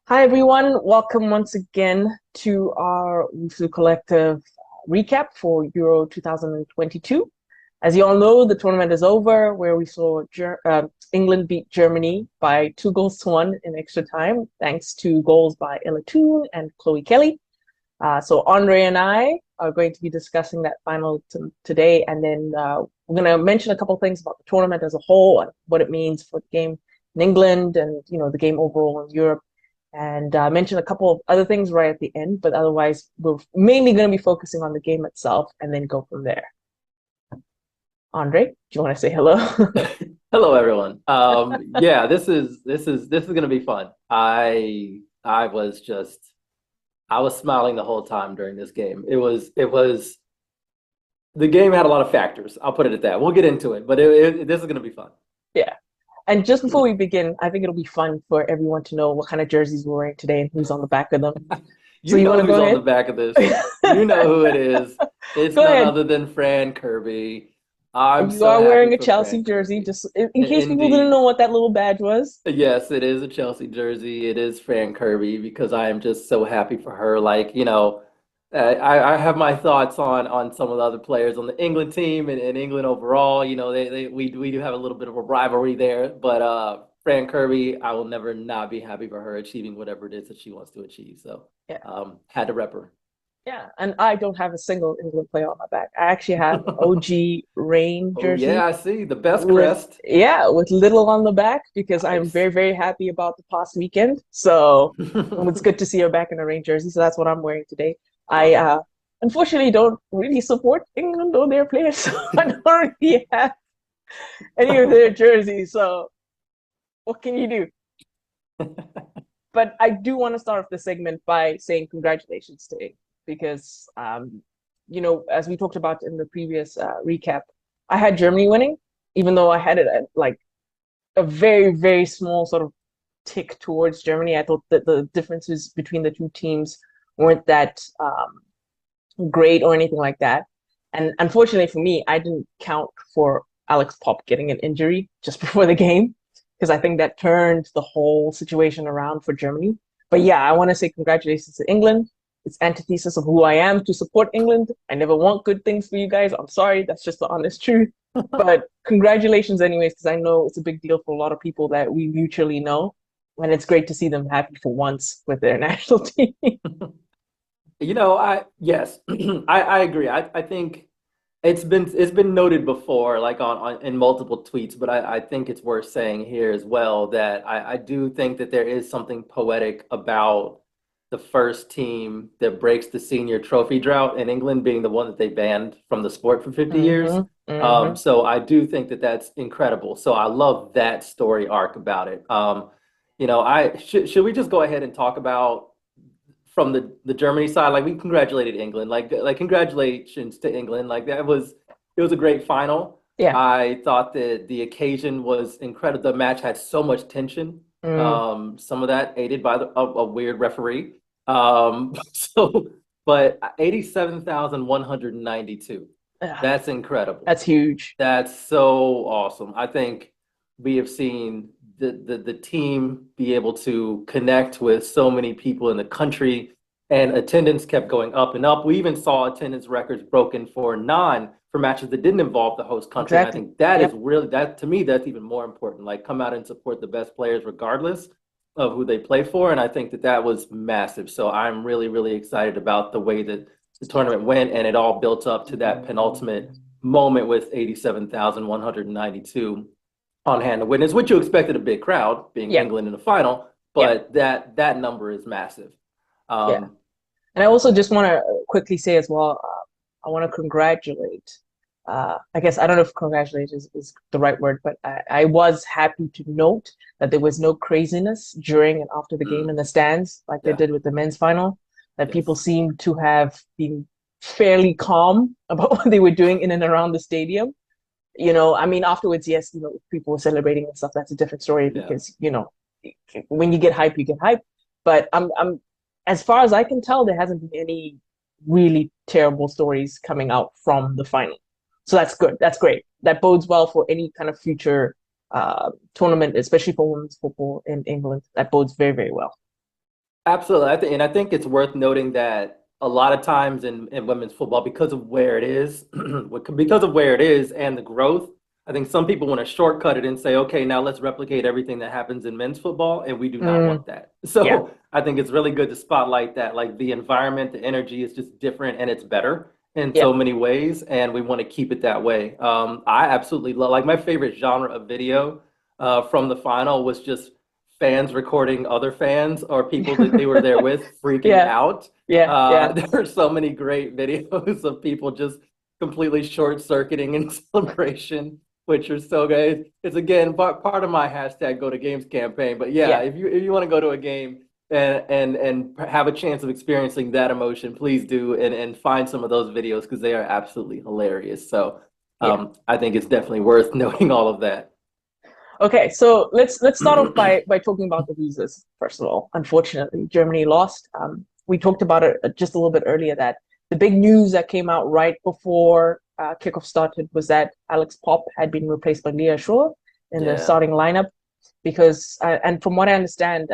Hi, everyone. Welcome once again to our WoSo Collective recap for Euro 2022. As you all know, the tournament is over, where we saw England beat Germany by 2 goals to 1 in extra time, thanks to goals by Ella Toone and Chloe Kelly. So André and I are going to be discussing that final today, and then we're going to mention a couple things about the tournament as a whole and what it means for the game in England and the game overall in Europe, and mention a couple of other things right at the end. But otherwise, we're mainly going to be focusing on the game itself and then go from there. André, do you want to say hello? Hello, everyone. Yeah, this is gonna be fun. I was smiling the whole time during this game. It was the game had a lot of factors. I'll put it at that. We'll get into it, but this is gonna be fun. Yeah. And just before we begin, I think it'll be fun for everyone to know what kind of jerseys we're wearing today and who's on the back of them. So You you know want to who's go on the ahead? back of this. You know who it is. It's Go none ahead. other than Fran Kirby. I'm You so are happy wearing a for Chelsea Fran jersey, Kirby. just in case people didn't Indeed. know what that little badge was. Yes, it is a Chelsea jersey. It is Fran Kirby because I am just so happy for her. I have my thoughts on some of the other players on the England team and England overall. We do have a little bit of a rivalry there, but Fran Kirby, I will never not be happy for her achieving whatever it is that she wants to achieve. So Yeah. had to rep her. Yeah. And I don't have a single England player on my back. I actually have an OG Rain Oh yeah, jersey I see the best with, crest. yeah, with little on the back because I'm Nice. very, very happy about the past weekend. So it's good to see her back in a Rain jersey. So that's what I'm wearing today. I Awesome. unfortunately don't really support England or their players, so I don't really have any of their jerseys. So what can you do? But I do want to start off the segment by saying congratulations to England because, as we talked about in the previous recap, I had Germany winning, even though I had it at like a very, very small sort of tick towards Germany. I thought that the differences between the two teams weren't that great or anything like that. And unfortunately for me, I didn't count for Alex Pop getting an injury just before the game because I think that turned the whole situation around for Germany. But yeah, I want to say congratulations to England. It's antithesis of who I am to support England. I never want good things for you guys. I'm sorry, that's just the honest truth. But congratulations anyways, because I know it's a big deal for a lot of people that we mutually know. And it's great to see them happy for once with their national team. I yes, I agree. I think it's been noted before, like on in multiple tweets, but I think it's worth saying here as well that I do think that there is something poetic about the first team that breaks the senior trophy drought in England being the one that they banned from the sport for 50 years. Hmm. Hmm. So I do think that that's incredible. So I love that story arc about it. I should we just go ahead and talk about from the Germany side, like we congratulated England, like congratulations to England, like it was a great final. Yeah. I thought that the occasion was incredible. The match had so much tension. Mm. Some of that aided by a weird referee. So, but 87,192. Ugh, That's incredible. that's huge. That's so awesome. I think we have seen the team be able to connect with so many people in the country, and attendance kept going up and up. We even saw attendance records broken for matches that didn't involve the host country. And I Exactly. think that is Yep. really that to me, that's even more important. Like come out and support the best players regardless of who they play for. And I think that that was massive. So I'm really, really excited about the way that the tournament went, and it all built up to that penultimate moment with 87,192 on hand to witness, which you expected a big crowd, being Yep. England in the final, Yep. but that number is massive. Yeah. Um, And I also just want to quickly say as well, I want to congratulate. I guess I don't know if congratulate is the right word, but I was happy to note that there was no craziness during and after the game mm, in the stands like they yeah, did with the men's final. That people yes, seemed to have been fairly calm about what they were doing in and around the stadium. I mean, afterwards, yes, people were celebrating and stuff. That's a different story yeah. because, when you get hype, you get hype. But as far as I can tell, there hasn't been any really terrible stories coming out from the final. So that's good. That's great. That bodes well for any kind of future tournament, especially for women's football in England. That bodes very, very well. Absolutely. I think it's worth noting that a lot of times in women's football, because of where it is, because of where it is and the growth, I think some people want to shortcut it and say, okay, now let's replicate everything that happens in men's football, and we do not Mm, want that. yeah, So I think it's really good to spotlight that, like the environment, the energy is just different and it's better in yeah, so many ways, and we want to keep it that way. I absolutely love, like my favorite genre of video from the final was just fans recording other fans or people that they were there with freaking yeah, out. yeah, yeah, There are so many great videos of people just completely short circuiting in celebration, which are so good. It's again part of my hashtag Go to Games campaign. But yeah, yeah, if you want to go to a game and have a chance of experiencing that emotion, please do and find some of those videos because they are absolutely hilarious. So yeah. I think it's definitely worth noting all of that. Okay, so let's start off by talking about the losers first of all. Unfortunately, Germany lost. We talked about it just a little bit earlier that the big news that came out right before kickoff started was that Alex Pop had been replaced by Leah Schur in the Yeah. starting lineup because, and from what I understand,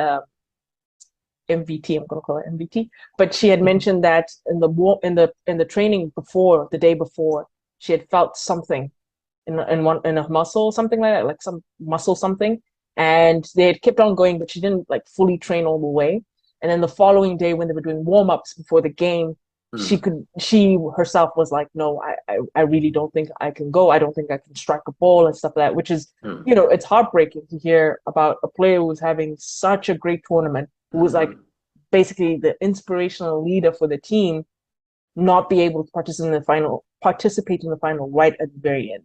MVT, I'm going to call it MVT, but she had mentioned that in the training before the day before, she had felt something in a muscle, something like that, like some muscle something. And they had kept on going, but she didn't like fully train all the way. And then the following day, when they were doing warm-ups before the game, Hmm. she herself was like, no, I really don't think I can go. I don't think I can strike a ball and stuff like that, which is, Hmm. it's heartbreaking to hear about a player who was having such a great tournament, who was like Hmm. basically the inspirational leader for the team, not be able to participate in the final right at the very end.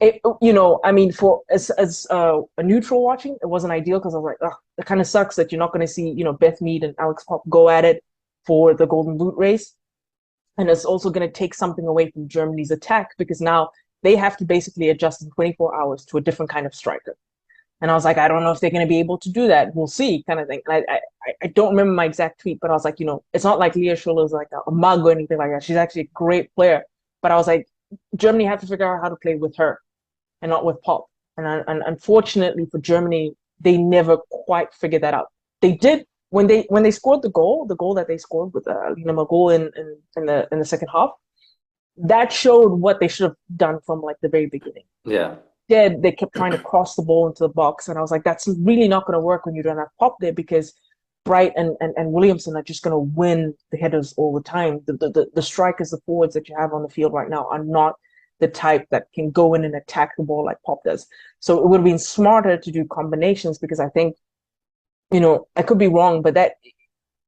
I mean, for as a neutral watching, it wasn't ideal because I was like, oh, it kind of sucks that you're not going to see, Beth Mead and Alex Pop go at it for the Golden Boot race, and it's also going to take something away from Germany's attack because now they have to basically adjust in 24 hours to a different kind of striker. And I was like, I don't know if they're going to be able to do that. We'll see, kind of thing. And I don't remember my exact tweet, but I was like, it's not like Leah Schuller is like a mug or anything like that. She's actually a great player. But I was like, Germany have to figure out how to play with her and not with Pop. And unfortunately for Germany, they never quite figured that out. They did when they scored the goal that they scored with goal in the second half. That showed what they should have done from like the very beginning. Yeah. Instead, they kept trying to cross the ball into the box. And I was like, that's really not going to work when you don't have Pop there because Bright and Williamson are just going to win the headers all the time. The strikers, the forwards that you have on the field right now are not the type that can go in and attack the ball like Pop does. So it would have been smarter to do combinations because I think, I could be wrong, but that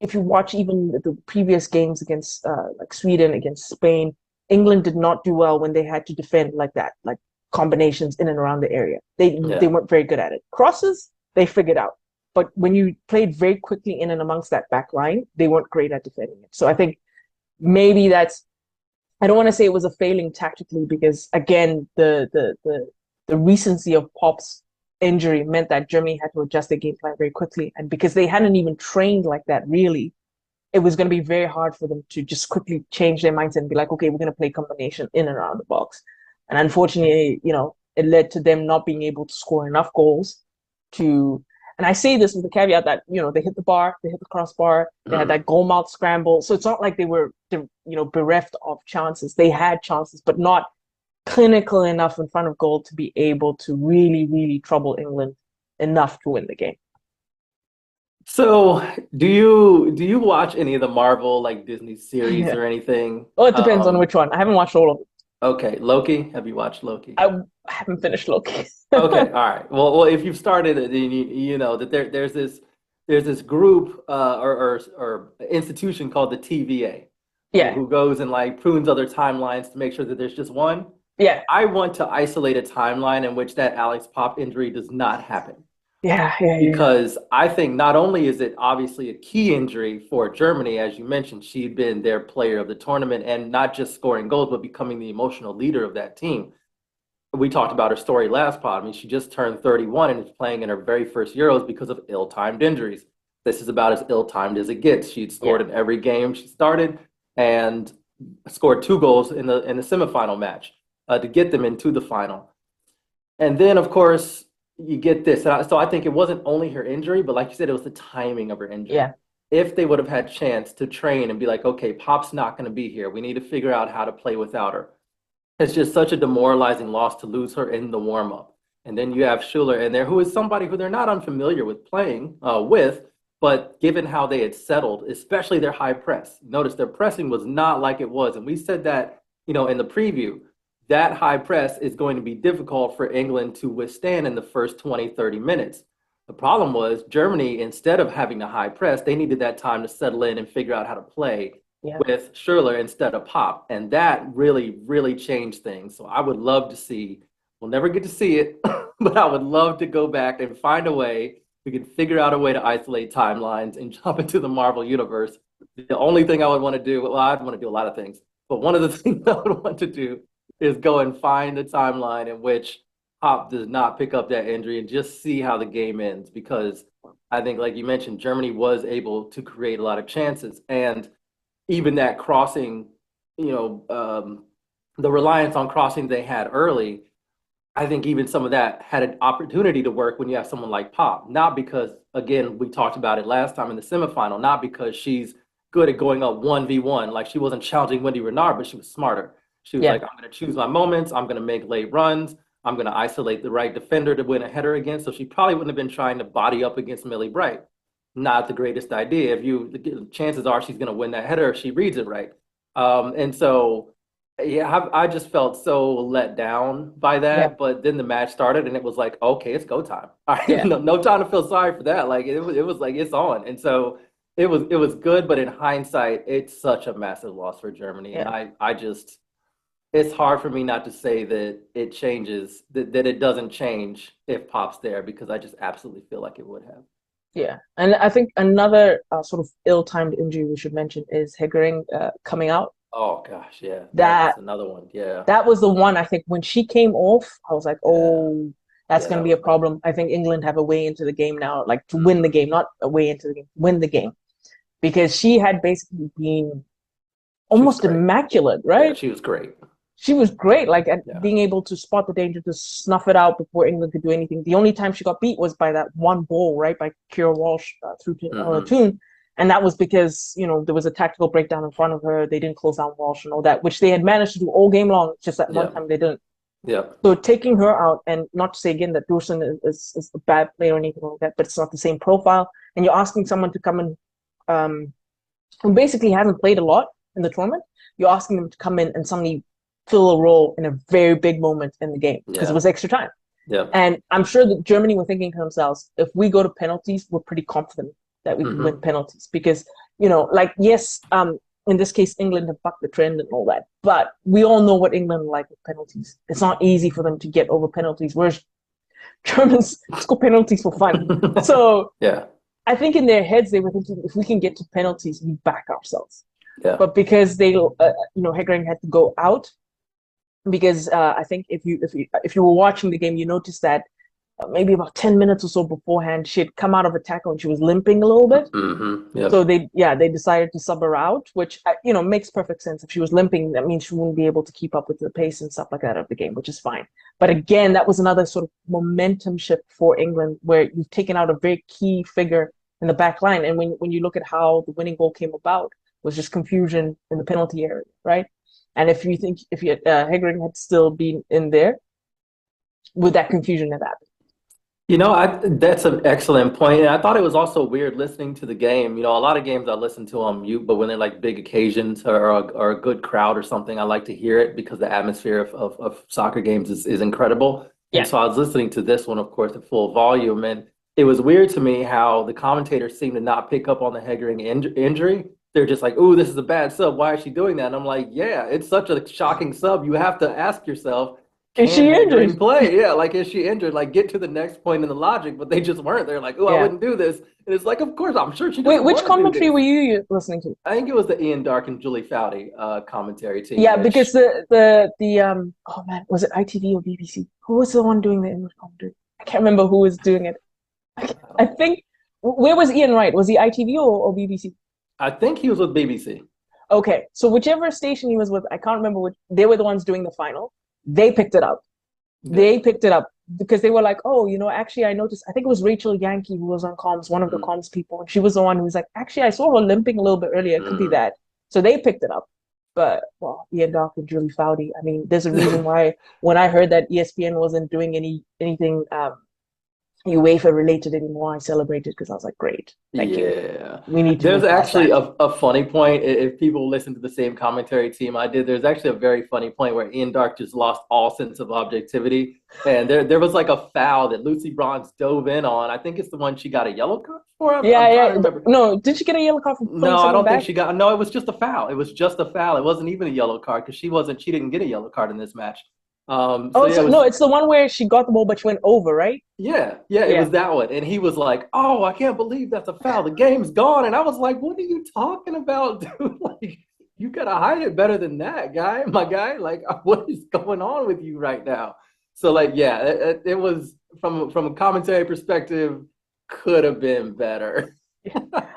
if you watch even the previous games against like Sweden, against Spain, England did not do well when they had to defend like that, like combinations in and around the area. They Yeah. weren't very good at it. Crosses, they figured out. But when you played very quickly in and amongst that back line, they weren't great at defending it. So I think maybe I don't want to say it was a failing tactically because again, the recency of Pop's injury meant that Germany had to adjust their game plan very quickly. And because they hadn't even trained like that really, it was going to be very hard for them to just quickly change their mindset and be like, okay, we're going to play combination in and around the box. And unfortunately, it led to them not being able to score enough goals to. And I say this with the caveat that they hit the bar, they hit the crossbar, they had Hmm. that goal mouth scramble. So it's not like they were bereft of chances. They had chances, but not clinical enough in front of goal to be able to really, really trouble England enough to win the game. So, do you watch any of the Marvel like Disney series Yeah. or anything? Well, it depends on which one. I haven't watched all of it. Okay, Loki. Have you watched Loki? I haven't finished Loki. Okay, all right. Well, if you've started it, then you know that there's this group or institution called the TVA Yeah, who goes and like prunes other timelines to make sure that there's just one. yeah, I want to isolate a timeline in which that Alex Pop injury does not happen. yeah, yeah, yeah, Because I think not only is it obviously a key injury for Germany, as you mentioned, she'd been their player of the tournament and not just scoring goals, but becoming the emotional leader of that team. We talked about her story last pod. I mean, she just turned 31 and is playing in her very first Euros because of ill-timed injuries. This is about as ill-timed as it gets. She'd yeah, scored in every game she started and scored 2 goals in the semifinal match to get them into the final. And then, of course, you get this. So I think it wasn't only her injury, but like you said, it was the timing of her injury. yeah, if they would have had chance to train and be like, okay, Pop's not going to be here. We need to figure out how to play without her. It's just such a demoralizing loss to lose her in the warm up. And then you have Schuler in there, who is somebody who they're not unfamiliar with playing with, but given how they had settled, especially their high press, notice their pressing was not like it was. And we said that, in the preview, that high press is going to be difficult for England to withstand in the first 20, 30 minutes. The problem was Germany, instead of having the high press, they needed that time to settle in and figure out how to play with Schürrle instead of Pop. And that really, really changed things. So I would love to see, we'll never get to see it, but I would love to go back and find a way. We could figure out a way to isolate timelines and jump into the Marvel universe. The only thing I would want to do, well, I'd want to do a lot of things, but one of the things I would want to do is go and find the timeline in which Pop does not pick up that injury and just see how the game ends. Because I think, like you mentioned, Germany was able to create a lot of chances. And even that crossing, the reliance on crossing they had early, I think even some of that had an opportunity to work when you have someone like Pop. Not because, again, we talked about it last time in the semifinal, not because she's good at going up 1v1. Like, she wasn't challenging Wendy Renard, but she was smarter. She was like, I'm going to choose my moments. I'm going to make late runs. I'm going to isolate the right defender to win a header against. So she probably wouldn't have been trying to body up against Millie Bright. Not the greatest idea. The chances are she's going to win that header if she reads it right. And so, I just felt so let down by that. But then the match started, and it was like, okay, it's go time. All right, no time to feel sorry for that. Like it was like it's on. And so it was good, but in hindsight, it's such a massive loss for Germany. And I just, it's hard for me not to say that it changes, that it doesn't change if Pop's there, because I just absolutely feel like it would have. Yeah, and I think another sort of ill-timed injury we should mention is Hegering coming out. Oh gosh, yeah, That's another one. Yeah, that was the one. I think when she came off, I was like, oh, that's going to be a problem. I think England have a way into the game now, like to win the game, not a way into the game, win the game, because she had basically been almost immaculate, right? Yeah, she was great. She was great, like at being able to spot the danger, to snuff it out before England could do anything. The only time she got beat was by that one ball, right, by Keira Walsh through to Toon. And that was because, there was a tactical breakdown in front of her. They didn't close down Walsh and all that, which they had managed to do all game long. Just that one time they didn't. Yeah. So taking her out, and not to say again that Dorson is a bad player or anything like that, but it's not the same profile. And you're asking someone to come in who basically hasn't played a lot in the tournament. You're asking them to come in and suddenly fill a role in a very big moment in the game because it was extra time. Yeah. And I'm sure that Germany were thinking to themselves, if we go to penalties, we're pretty confident that we can win penalties because, yes, in this case, England have bucked the trend and all that, but we all know what England like with penalties. It's not easy for them to get over penalties, whereas Germans score penalties for fun. So I think in their heads, they were thinking, if we can get to penalties, we back ourselves. Yeah. But because they, Hegering had to go out, because I think if you were watching the game, you noticed that maybe about 10 minutes or so beforehand, she had come out of a tackle and she was limping a little bit. So they decided to sub her out, which makes perfect sense. If she was limping, that means she wouldn't be able to keep up with the pace and stuff like that of the game, which is fine. But again, that was another sort of momentum shift for England, where you've taken out a very key figure in the back line. And when you look at how the winning goal came about, it was just confusion in the penalty area, right? And if Hegering had still been in there, would that confusion have happened? That's an excellent point. And I thought it was also weird listening to the game. A lot of games I listen to on mute, but when they're like big occasions or a good crowd or something, I like to hear it because the atmosphere of soccer games is incredible. And so I was listening to this one, of course, at full volume. And it was weird to me how the commentators seemed to not pick up on the Hegering injury. They're just like, "Ooh, this is a bad sub. Why is she doing that?" And I'm like, yeah, it's such a shocking sub. You have to ask yourself, is she injured? Play? Yeah, like, is she injured? Like, get to the next point in the logic, but they just weren't. They're like, "Oh, I wouldn't do this." And it's like, of course, I'm sure she doesn't. Wait, which commentary were you listening to? I think it was the Ian Darke and Julie Foudy commentary team. Yeah, because the oh man, was it ITV or BBC? Who was the one doing the English commentary? I can't remember who was doing it. I think, where was Ian Wright? Was he ITV or BBC? I think he was with BBC. Okay, so whichever station he was with, I can't remember which. They were the ones doing the final. They picked it up. They picked it up because they were like, oh, actually, I noticed. I think it was Rachel Yankee who was on comms, one of the Mm, comms people, and she was the one who was like, actually, I saw her limping a little bit earlier. It could be mm. that. So they picked it up. But well, Ian Dark and Julie Foudy. I mean, there's a reason why when I heard that ESPN wasn't doing anything UEFA related anymore, I celebrated because I was like, great, thank you. Yeah. We need to There's move past actually that. a funny point. If people listen to the same commentary team I did, there's actually a very funny point where Ian Dark just lost all sense of objectivity. And there was like a foul that Lucy Bronze dove in on. I think it's the one she got a yellow card for. Yeah, I'm trying yeah. to remember. No, did she get a yellow card for putting No, I someone don't think back? she got. No, it was just a foul. It was just a foul. It wasn't even a yellow card because she didn't get a yellow card in this match. Oh, So yeah, it was. no, it's the one where she got the ball but she went over, right? Yeah, yeah, it Yeah. was that one. And he was like, "Oh, I can't believe that's a foul. The game's gone." And I was like, "What are you talking about, dude? Like, you gotta hide it better than that, guy, my guy. Like, what is going on with you right now?" So, like, yeah, it was from a commentary perspective, could have been better.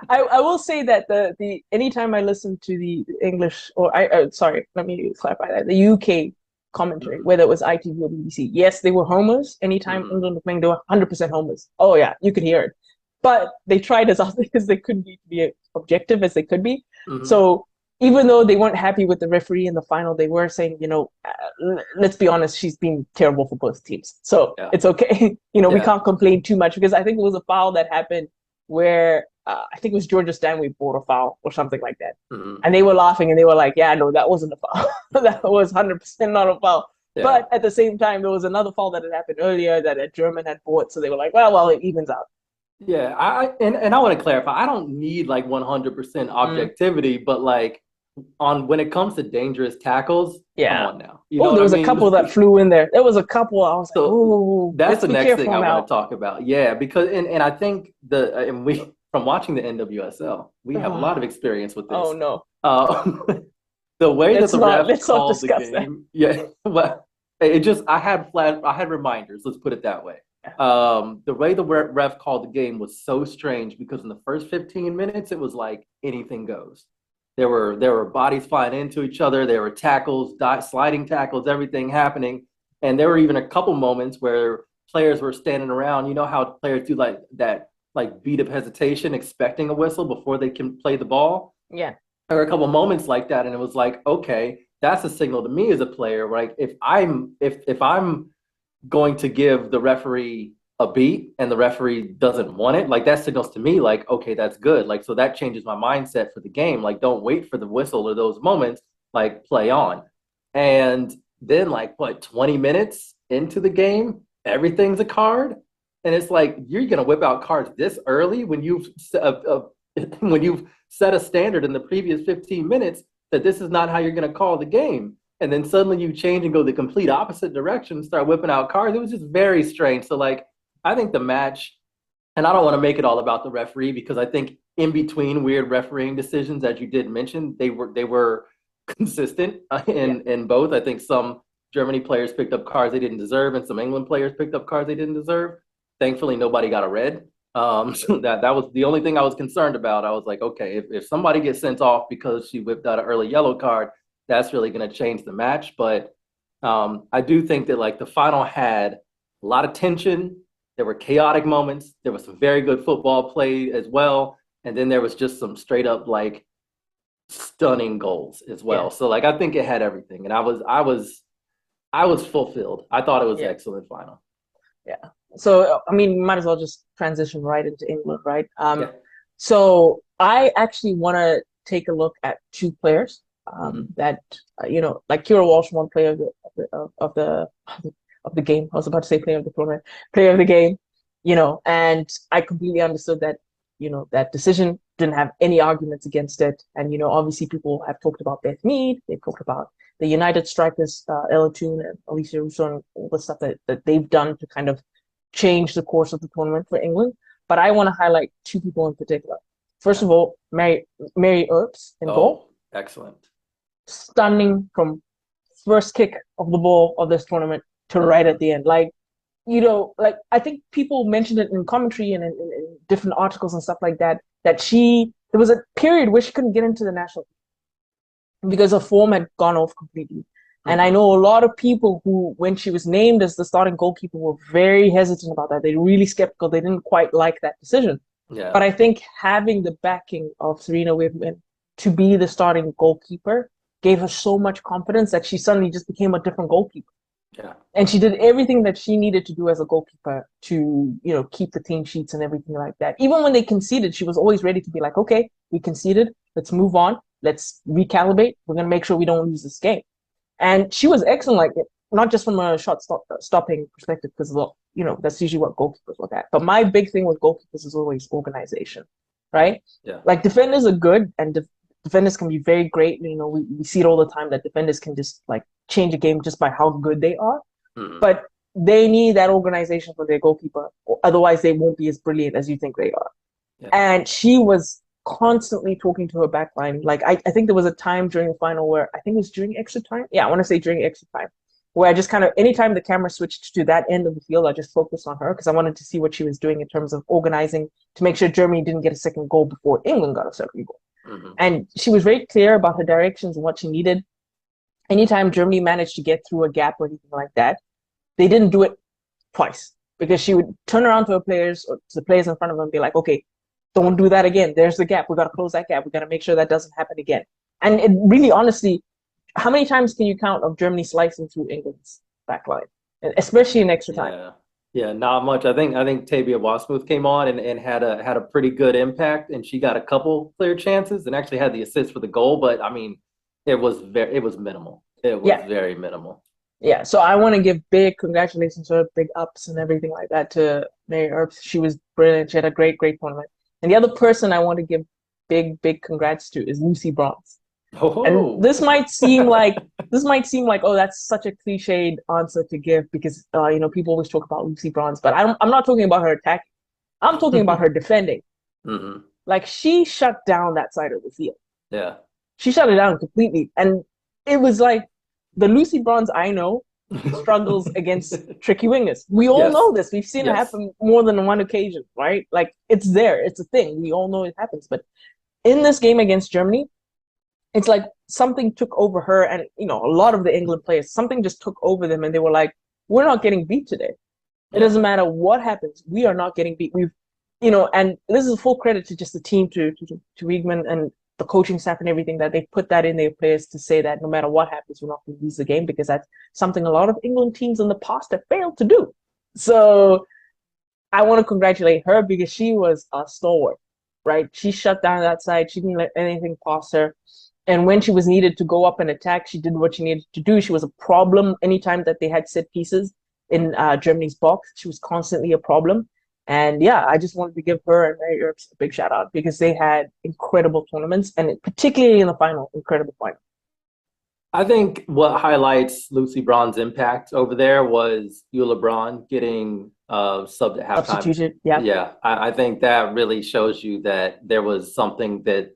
I will say that the anytime I listen to the English or sorry, let me clarify that the UK commentary, Mhm, whether it was ITV or BBC, yes, they were homers. Anytime mhm, England were playing, they were 100% homers. Oh yeah, you could hear it. But they tried as often as they could be as objective as they could be. mhm. So even though they weren't happy with the referee in the final, they were saying, let's be honest, she's been terrible for both teams. So Yeah, it's okay. We yeah. can't complain too much because I think it was a foul that happened where I think it was Georgia Stanley bought a foul or something like that. Mhm, And they were laughing and they were like, yeah, no, that wasn't a foul. That was 100% not a foul. yeah. But at the same time, there was another foul that had happened earlier that a German had bought. So they were like, well, it evens out. Yeah, and I want to clarify, I don't need like 100% Mm, objectivity, but like on when it comes to dangerous tackles, come yeah. on now. You know Oh, what there I was a mean? couple that flew in there. There was a couple. I was like, So oh, that's let's the be next thing careful I want to now. talk about. Yeah, because and I think and we from watching the NWSL, we have a lot of Oh, experience with oh this. no. Uh, the way that Let's the not refs let's not called the discuss that. game, yeah, well, I had reminders, let's put it that way. The way the ref called the game was so strange because in the first 15 minutes, it was like anything goes. There were bodies flying into each other. There were tackles, sliding tackles, everything happening, and there were even a couple moments where players were standing around. You know how players do like that, like beat of hesitation, expecting a whistle before they can play the ball. Yeah. There were a couple moments like that, and it was like, okay, that's a signal to me as a player. Like if I'm going to give the referee a beat and the referee doesn't want it, like that signals to me like, okay, that's good. Like so that changes my mindset for the game. Like don't wait for the whistle or those moments, like play on. And then like what, 20 minutes into the game, everything's a card. And it's like you're gonna whip out cards this early when when you've set a standard in the previous 15 minutes that this is not how you're gonna call the game, and then suddenly you change and go the complete opposite direction and start whipping out cards. It was just very strange. So like I think the match, and I don't want to make it all about the referee because I think in between weird refereeing decisions, as you did mention, they were consistent Yeah. in both. I think some Germany players picked up cards they didn't deserve, and some England players picked up cards they didn't deserve. Thankfully, nobody got a red. So that was the only thing I was concerned about. I was like, okay, if somebody gets sent off because she whipped out an early yellow card, that's really going to change the match. But I do think that like the final had a lot of tension. There were chaotic moments. There was some very good football played as well, and then there was just some straight up like stunning goals as Yeah. well. So like I think it had everything, and I was fulfilled. I thought it was an Yeah. excellent final. Yeah. So, I mean, we might as well just transition right into England, right? Yeah. So I actually want to take a look at two players Mm-hmm. that, like Kira Walsh, one player of the game. I was about to say player of the tournament, player of the game, and I completely understood that, that decision, didn't have any arguments against it. And, obviously people have talked about Beth Mead, they've talked about the United strikers, Ella Toon and Alicia Russo, and all the stuff that they've done to kind of change the course of the tournament for England. But I want to highlight two people in particular. First Yeah. of all, Mary Earps in goal, Oh, excellent. stunning from first kick of the ball of this tournament to right Mm-hmm. at the end. Like I think people mentioned it in commentary and in different articles and stuff like that, that there was a period where she couldn't get into the national team because her form had gone off completely. And I Hmm. know a lot of people who, when she was named as the starting goalkeeper, were very hesitant about that. They were really skeptical. They didn't quite like that decision. Yeah. But I think having the backing of Serena Williams to be the starting goalkeeper gave her so much confidence that she suddenly just became a different goalkeeper. Yeah. And she did everything that she needed to do as a goalkeeper to, keep the clean sheets and everything like that. Even when they conceded, she was always ready to be like, okay, we conceded. Let's move on. Let's recalibrate. We're going to make sure we don't lose this game. And she was excellent like it, not just from a stopping perspective, because that's usually what goalkeepers look at. But my big thing with goalkeepers is always organization, right? Yeah. Like defenders are good, and defenders can be very great. We see it all the time that defenders can just like change a game just by how good they are. Hmm. But they need that organization for their goalkeeper, or otherwise they won't be as brilliant as you think they are. Yeah. And she was constantly talking to her backline. Like I think there was a time during the final where I think it was during extra time. Yeah, I want to say during extra time, where I just kind of anytime the camera switched to that end of the field, I just focused on her because I wanted to see what she was doing in terms of organizing to make sure Germany didn't get a second goal before England got a second goal. Hmm. And she was very clear about her directions and what she needed. Anytime Germany managed to get through a gap or anything like that, they didn't do it twice because she would turn around to her players or to the players in front of them and be like, okay, don't do that again. There's the gap. We got to close that gap. We got to make sure that doesn't happen again. And it really, honestly, how many times can you count of Germany slicing through England's backline, especially in extra time? Yeah. Yeah, not much. I think Tabia Wasmuth came on and had a pretty good impact, and she got a couple clear chances and actually had the assist for the goal. But I mean, it was minimal. It was Yeah, very minimal. yeah. So I want to give big congratulations to her, big ups and everything like that to Mary Earps. She was brilliant. She had a great, great tournament. And the other person I want to give big, big congrats to is Lucy Bronze. And Oh. this might seem like, oh, that's such a cliched answer to give because people always talk about Lucy Bronze, but I'm not talking about her attack. I'm talking about her defending. Hmm. Like she shut down that side of the field. Yeah. She shut it down completely, and it was like the Lucy Bronze I know struggles against tricky wingers. We all Yes. know this. We've seen it Yes. happen more than one occasion, right? Like it's there. It's a thing. We all know it happens. But in this game against Germany, it's like something took over her and a lot of the England players, something just took over them and they were like, we're not getting beat today. It Yeah. doesn't matter what happens, we are not getting beat. And this is full credit to just the team, to Wiegman and the coaching staff and everything, that they put that in their players to say that no matter what happens, we're not going to lose the game, because that's something a lot of England teams in the past have failed to do. So I want to congratulate her because she was a stalwart, right? She shut down that side. She didn't let anything pass her. And when she was needed to go up and attack, she did what she needed to do. She was a problem anytime that they had set pieces in Germany's box. She was constantly a problem. And yeah, I just wanted to give her and Mary Earps a big shout out because they had incredible tournaments, and particularly in the final, incredible final. I think what highlights Lucy Braun's impact over there was Eula Braun getting subbed at halftime. Substitution, yeah, Yeah, I think that really shows you that there was something that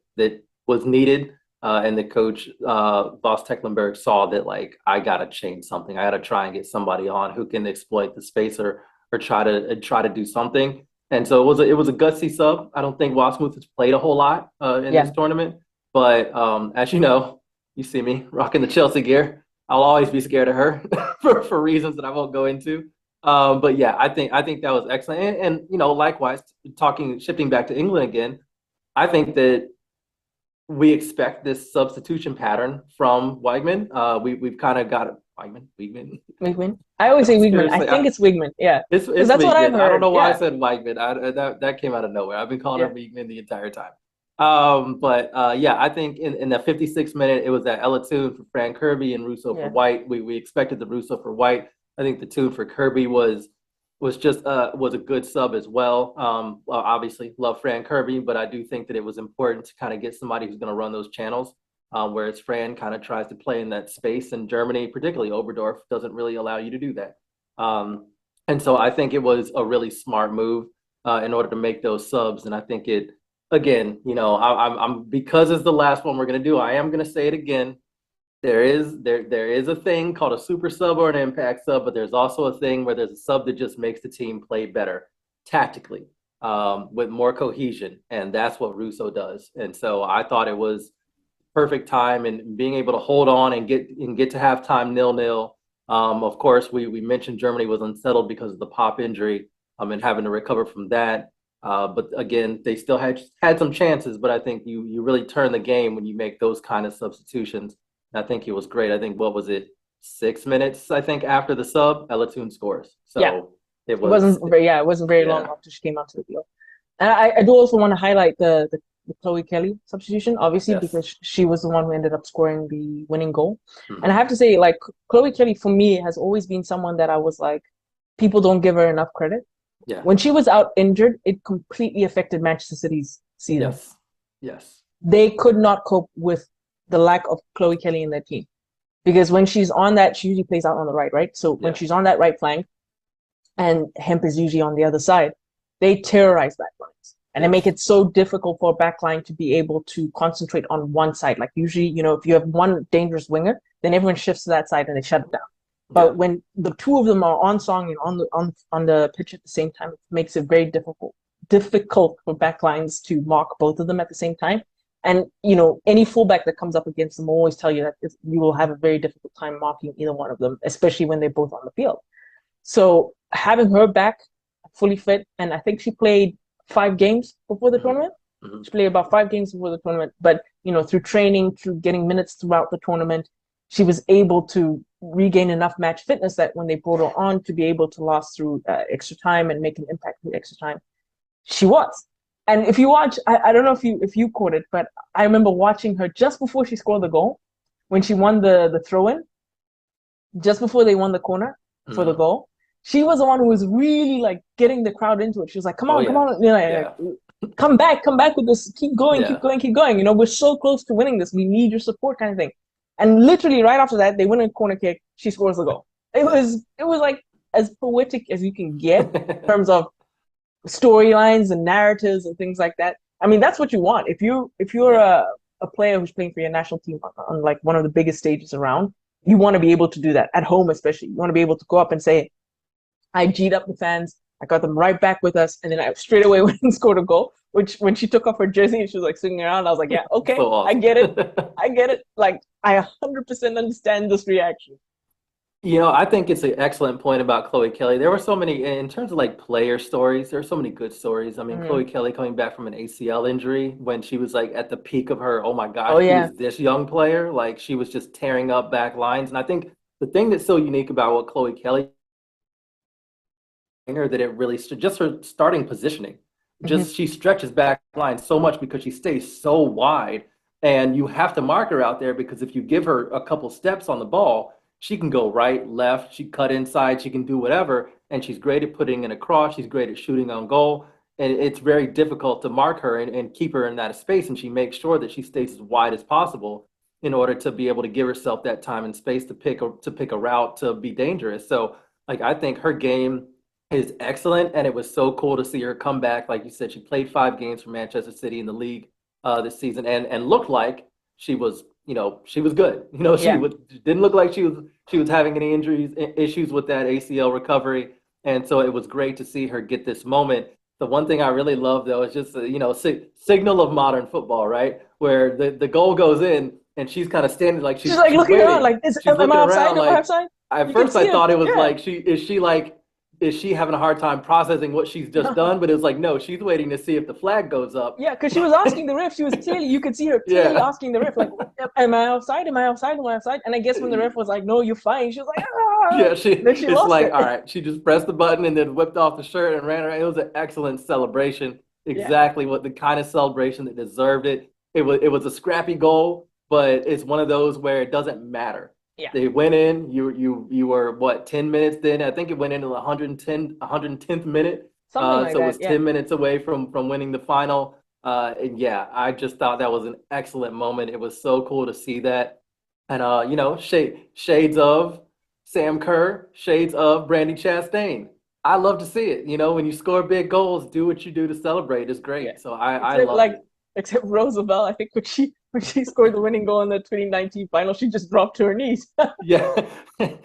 was needed, and the coach Voss Tecklenburg saw that, like, I gotta change something. I gotta try and get somebody on who can exploit the space, or try to do something. And so it was a gutsy sub. I don't think Wasmuth has played a whole lot in this yeah, tournament, but as you know. You see me rocking the Chelsea gear. I'll always be scared of her for reasons that I won't go into. But yeah, I think that was excellent. And likewise, shifting back to England again, I think that we expect this substitution pattern from Weigman. We've kind of got it. Weigman. Wigman. I always say Wigman. I Seriously, think it's Wigman. Yeah, because it's that's what I've Weigman. I don't heard. know why I Yeah, said Weigman. That came out of nowhere. I've been calling her yeah, Weigman the entire time. But yeah, I think in the 56th minute, it was that Ella tune for Fran Kirby and Russo for yeah. White. We expected the Russo for White. I think the tune for Kirby was a good sub as well. Well, obviously love Fran Kirby, but I do think that it was important to kind of get somebody who's going to run those channels. Whereas Fran kind of tries to play in that space, and Germany, particularly Oberdorf, doesn't really allow you to do that. And so I think it was a really smart move in order to make those subs. And I think it, again, I'm because it's the last one we're gonna do. I am gonna say it again. There is a thing called a super sub or an impact sub, but there's also a thing where there's a sub that just makes the team play better tactically, with more cohesion, and that's what Russo does. And so I thought it was perfect time and being able to hold on and get to halftime 0-0. Of course, we mentioned Germany was unsettled because of the Pop injury, and having to recover from that. But again, they still had some chances, but I think you really turn the game when you make those kind of substitutions. And I think it was great. I think what was it, 6 minutes, I think, after the sub, Ella Toon scores. Yeah, So it was it wasn't very long yeah. after she came out to the field. And I do also want to highlight the Chloe Kelly substitution, obviously, Yes. because she was the one who ended up scoring the winning goal. And I Hmm. have to say, like, Chloe Kelly for me has always been someone that I was like, people don't give her enough credit. Yeah. When she was out injured, it completely affected Manchester City's season. Yes. Yes. They could not cope with the lack of Chloe Kelly in their team. Because when she's on that, she usually plays out on the right, right? So when Yeah. she's on that right flank, and Hemp is usually on the other side, they terrorize backlines. And they make Yes. it so difficult for a backline to be able to concentrate on one side. Like usually, if you have one dangerous winger, then everyone shifts to that side and they shut it down. Yeah. But when the two of them are on song and on the pitch at the same time, it makes it very difficult for backlines to mark both of them at the same time. And any fullback that comes up against them will always tell you that you will have a very difficult time marking either one of them, especially when they're both on the field. So having her back fully fit, and I think she played 5 games before the Hmm. tournament. Hmm. She played about 5 games before the tournament, but through training, through getting minutes throughout the tournament, she was able to regain enough match fitness that when they brought her on to be able to last through extra time and make an impact through extra time, she was. And if you watch, I don't know if you caught it, but I remember watching her just before she scored the goal, when she won the throw in, just before they won the corner for the Hmm. goal. She was the one who was really like getting the crowd into it. She was like, "Come Oh on, come yeah. on, Yeah. come back with this. Keep going, keep Yeah. going, keep going. We're so close to winning this. We need your support," kind of thing. And literally right after that, they win a corner kick. She scores the goal. It Yeah. was it was like as poetic as you can get in terms of storylines and narratives and things like that. I mean, that's what you want. If you're Yeah. a player who's playing for your national team on like one of the biggest stages around, you want to be able to do that at home, especially. You want to be able to go up and say, "I G'd up the fans. I got them right back with us," and then I straight away went and scored a goal. Which when she took off her jersey and she was like swinging around, I was like, "Yeah, okay, So I awesome. get it, I get it." Like I 100% understand this reaction. I think it's an excellent point about Chloe Kelly. There were so many, in terms of like player stories, there are so many good stories. I mean, Mm. Chloe Kelly coming back from an ACL injury when she was like at the peak of her, oh my Oh gosh, who yeah. is this young player? Like she was just tearing up back lines. And I think the thing that's so unique about what Chloe Kelly her that it really just her starting positioning. Hmm. Just she stretches back line so much because she stays so wide, and you have to mark her out there because if you give her a couple steps on the ball, she can go right, left, she cut inside, she can do whatever, and she's great at putting in a cross. She's great at shooting on goal, and it's very difficult to mark her and keep her in that space. And she makes sure that she stays as wide as possible in order to be able to give herself that time and space to pick a route to be dangerous. So, like I think her game is excellent, and it was so cool to see her come back. Like you said, she played 5 games for Manchester City in the league this season, and looked like she was good. She Yeah. was, didn't look like she was having any injuries issues with that ACL recovery, and so it was great to see her get this moment. The one thing I really love though is just signal of modern football, right? Where the goal goes in and she's kind of standing like She's she's like she's looking around, waiting. like, She's am I looking offside? around Am I like offside? at You can first I see her. thought it was Yeah. like is she having a hard time processing what she's just done? But it was like, no, she's waiting to see if the flag goes up. Yeah, because she was asking the ref. She was clearly, you could see her clearly Yeah. asking the ref, like, "Am I outside? Am I outside? Am I outside?" And I guess when the ref was like, "No, you're fine," she was like, "Ah!" Yeah, Then she it's lost like, it. all right, she just pressed the button and then whipped off the shirt and ran around. It was an excellent celebration. Yeah, Exactly what the kind of celebration that deserved it. It was a scrappy goal, but it's one of those where it doesn't matter. yeah, They went in, you were what, 10 minutes then? I think it went into the 110th minute. something like So it that. was Yeah, 10 minutes away from winning the final. And yeah, I just thought that was an excellent moment. It was so cool to see that. And shades of Sam Kerr, shades of Brandy Chastain. I love to see it. When you score big goals, do what you do to celebrate. It's yeah. great. So I Except loved like, it. except Roosevelt, I think when she scored the winning goal in the 2019 final, she just dropped to her knees. Yeah. Right.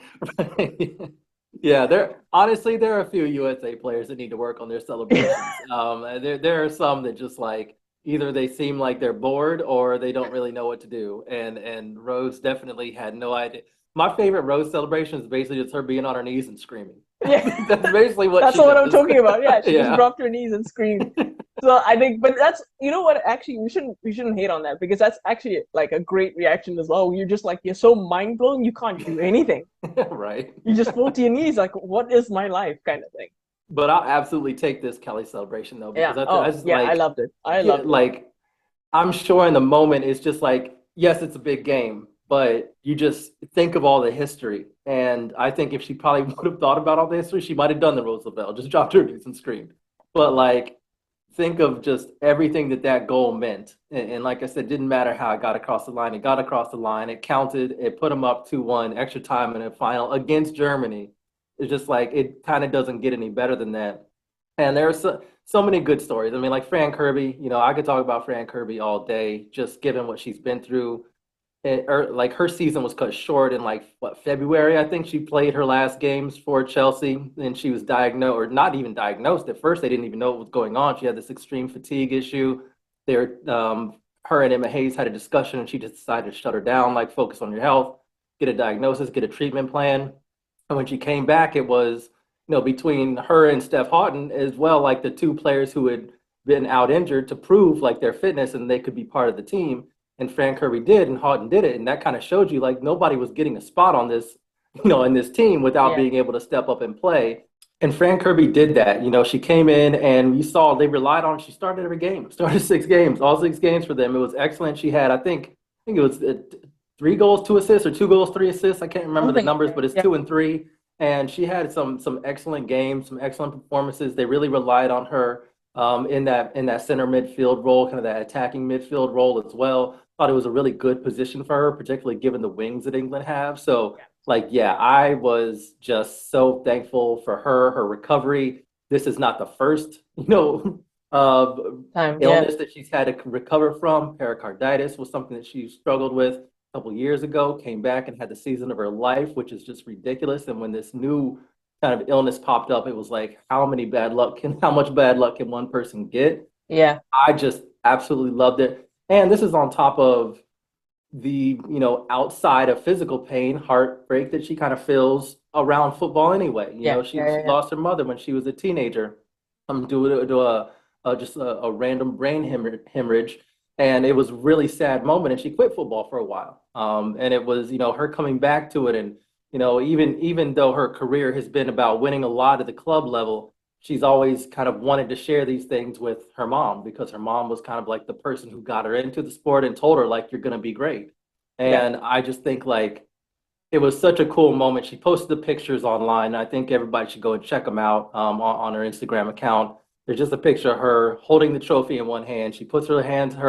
Yeah, there are a few USA players that need to work on their celebrations. There are some that just like either they seem like they're bored or they don't really know what to do. And Rose definitely had no idea. My favorite Rose celebration is basically just her being on her knees and screaming. Yeah, That's basically what that's she what I'm does. talking about. Yeah, she just Yeah. dropped her knees and screamed. So I think, but that's, you know what? Actually, we shouldn't hate on that, because that's actually like a great reaction as well. You're just like, you're so mind blown, you can't do anything. Right. You just fall to your knees, like, what is my life, kind of thing. But I'll absolutely take this Kelly celebration though, Yeah. because I Oh, just yeah. I like, loved it. I yeah, loved it. like I'm sure in the moment it's just like, yes, it's a big game, but you just think of all the history. And I think if she probably would have thought about all the history, she might have done the Roosevelt, just dropped her knees and screamed. But like, think of just everything that that goal meant. And like I said, didn't matter how it got across the line. It got across the line. It counted. It put them up 2-1, extra time in the final against Germany. It's just like, it kind of doesn't get any better than that. And there are so many good stories. I mean, like Fran Kirby, I could talk about Fran Kirby all day, just given what she's been through. Like her season was cut short in like what, February. I think she played her last games for Chelsea, and she was diagnosed, or not even diagnosed at first. They didn't even know what was going on. She had this extreme fatigue issue. There, her and Emma Hayes had a discussion, and she just decided to shut her down, like focus on your health, get a diagnosis, get a treatment plan. And when she came back, it was between her and Steph Houghton as well, like the two players who had been out injured to prove like their fitness and they could be part of the team. And Fran Kirby did, and Houghton did it, and that kind of showed you like nobody was getting a spot on this, in this team without Yeah. being able to step up and play. And Fran Kirby did that. She came in and you saw they relied on. She started every game, started 6 games, all 6 games for them. It was excellent. She had, I think it was 3 goals, 2 assists, or 2 goals, 3 assists. I can't remember the Something like numbers, that. but it's Yeah. 2 and 3. And she had some excellent games, some excellent performances. They really relied on her in that center midfield role, kind of that attacking midfield role as well. Thought it was a really good position for her, particularly given the wings that England have. So, Yeah. like, yeah, I was just so thankful for her recovery. This is not the first, uh, Time. Yeah. illness that she's had to recover from. Pericarditis was something that she struggled with a couple years ago, came back and had the season of her life, which is just ridiculous. And when this new kind of illness popped up, it was like, how much bad luck can one person get? Yeah. I just absolutely loved it. And this is on top of the, outside of physical pain, heartbreak that she kind of feels around football anyway. Yeah. She Yeah. lost her mother when she was a teenager, due to just a random brain hemorrhage. And it was a really sad moment. And she quit football for a while. And it was, her coming back to it. And, even though her career has been about winning a lot at the club level, she's always kind of wanted to share these things with her mom, because her mom was kind of like the person who got her into the sport and told her like, you're going to be great. Yeah. And I just think like it was such a cool moment. She posted the pictures online. I think everybody should go and check them out, on her Instagram account. There's just a picture of her holding the trophy in one hand. She puts her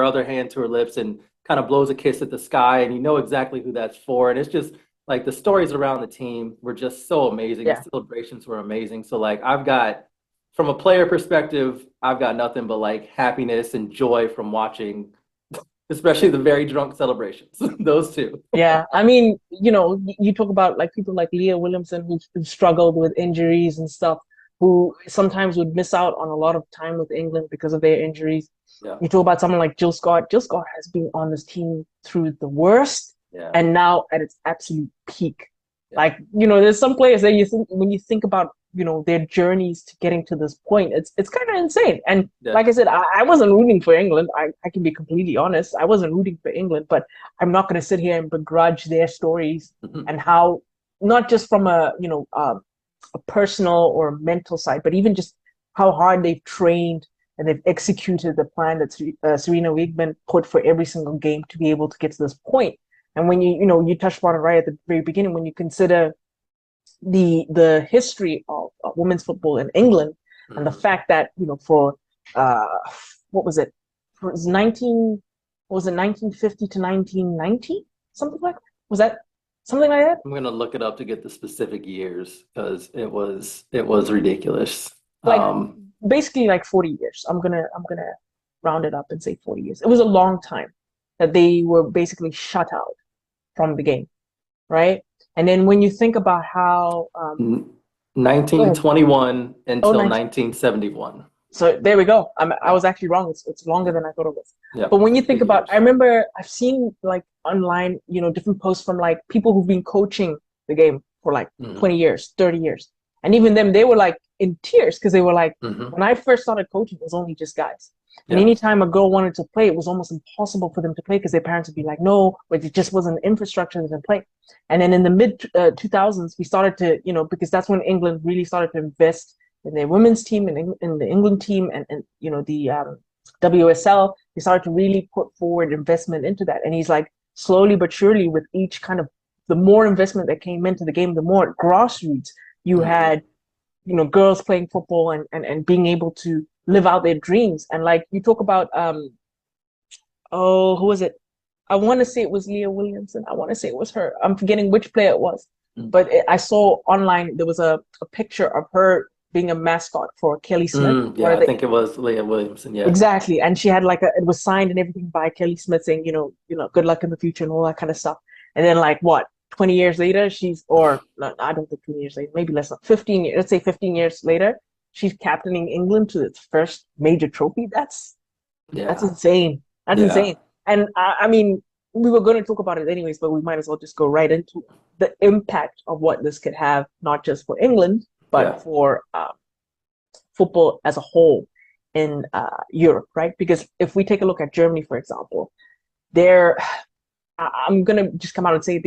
other hand to her lips and kind of blows a kiss at the sky, and you know exactly who that's for. And it's just like the stories around the team were just so amazing. The Yeah. celebrations were amazing. So like from a player perspective, I've got nothing but like happiness and joy from watching, especially the very drunk celebrations. Those two. Yeah. I mean, you talk about like people like Leah Williamson who struggled with injuries and stuff, who sometimes would miss out on a lot of time with England because of their injuries. Yeah, You talk about someone like Jill Scott. Jill Scott has been on this team through the worst yeah, and now at its absolute peak. yeah. Like, there's some players that you think, when you think about, their journeys to getting to this point, it's kind of insane. And like I Definitely. said, I wasn't rooting for England. I can be completely honest. I wasn't rooting for England, but I'm not going to sit here and begrudge their stories and how, not just from a personal or mental side, but even just how hard they've trained and they've executed the plan that Serena Wiegman put for every single game to be able to get to this point. And when you touched upon it right at the very beginning, when you consider the history of women's football in England, and the fact that for uh what was it, for 19 was it 1950 to 1990, something like that? Was that something like that? I'm gonna look it up to get the specific years because it was ridiculous. Like basically like 40 years. I'm gonna round it up and say 40 years. It was a long time that they were basically shut out from the game, right? And then when you think about how 1921 oh, until 1971. So there we go. I was actually wrong. It's longer than I thought it was. But Yep, when you it's think about, I 2 years. remember I've seen like online, different posts from like people who've been coaching the game for like Hmm. 20 years, 30 years. And even them, they were like in tears because they were like, Hmm. when I first started coaching, it was only just guys. And Yeah. anytime a girl wanted to play, it was almost impossible for them to play because their parents would be like, no, but it just wasn't infrastructure to play. And then in the mid 2000s, we started to, because that's when England really started to invest in their women's team and in the England team and the WSL. They started to really put forward investment into that. And he's like, slowly but surely, with each kind of the more investment that came into the game, the more grassroots you Hmm. had, girls playing football and being able to live out their dreams. And like you talk about, oh, who was it? I want to say it was Leah Williamson. I want to say it was her. I'm forgetting which player it was, but I saw online there was a picture of her being a mascot for Kelly Smith, one Yeah, of I the think it was Leah Williamson. Yeah. exactly, and she had like it was signed and everything by Kelly Smith saying, good luck in the future and all that kind of stuff. And then like what, 20 years later, or no, I don't think 20 years later, maybe less than 15 years, let's say 15 years later, she's captaining England to its first major trophy. That's Yeah. insane. That's Yeah. insane. And I mean, we were going to talk about it anyways, but we might as well just go right into the impact of what this could have, not just for England, but Yeah. for football as a whole in Europe, right? Because if we take a look at Germany, for example, their I'm gonna just come out and say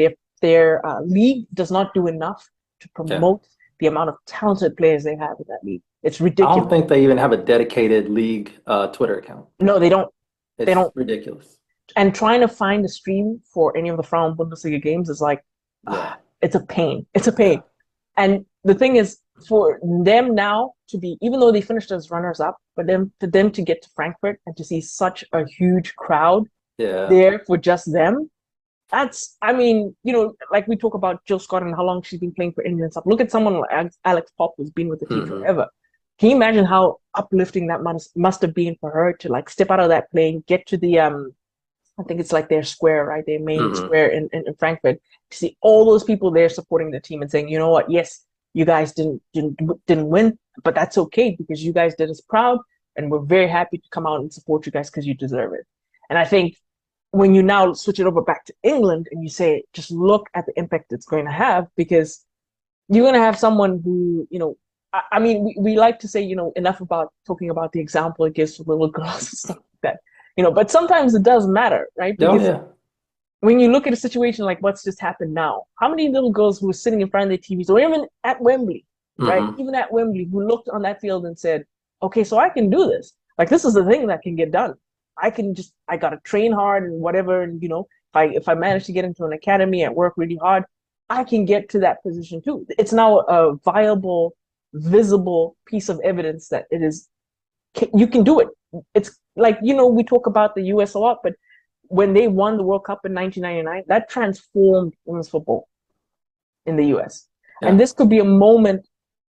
their league does not do enough to Yeah. promote the amount of talented players they have in that league. It's I don't ridiculous. think they even have a dedicated league Twitter account. No, they don't. They It's don't. ridiculous. And trying to find a stream for any of the Frauen Bundesliga games is like, Yeah. it's a pain. It's a pain. Yeah. And the thing is, for them now to be, even though they finished as runners up, for them to get to Frankfurt and to see such a huge crowd Yeah. there for just them, I mean, like we talk about Jill Scott and how long she's been playing for England and stuff. Look at someone like Alex Pop who's been with the team Hmm. forever. Can you imagine how uplifting that must have been for her to like step out of that plane, get to the I think it's like their square, right? Their main Hmm. square in Frankfurt. To see all those people there supporting the team and saying, you know what, yes, you guys didn't win, but that's okay because you guys did us proud, and we're very happy to come out and support you guys because you deserve it. And I think when you now switch it over back to England and you say, just look at the impact it's going to have, because you're going to have someone who, I mean, we like to say, enough about talking about the example it gives for little girls and stuff like that, but sometimes it does matter, right? Oh, Because yeah. when you look at a situation like what's just happened now, how many little girls who were sitting in front of their TVs or even at Wembley, right? Hmm. Even at Wembley, who looked on that field and said, okay, so I can do this. Like, this is the thing that can get done. I got to train hard and whatever. And, if I manage to get into an academy and work really hard, I can get to that position too. It's now a viable, visible piece of evidence that you can do it. It's like, we talk about the US a lot, but when they won the World Cup in 1999, that transformed women's football in the US. And Yeah. this could be a moment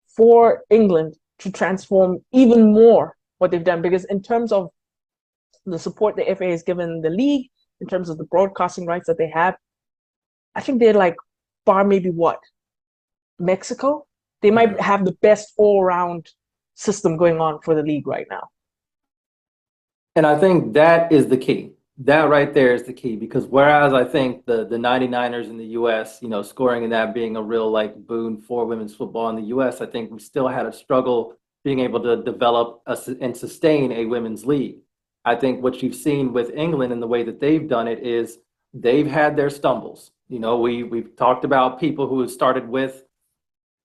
for England to transform even more what they've done. Because in terms of the support the FA has given the league, in terms of the broadcasting rights that they have, I think they're like bar maybe what? Mexico? They might Hmm. have the best all around system going on for the league right now. And I think that is the key. That right there is the key because whereas I think the 99ers in the US, scoring and that being a real like boon for women's football in the US, I think we still had a struggle being able to develop and sustain a women's league. I think what you've seen with England and the way that they've done it is they've had their stumbles. We've talked about people who have started with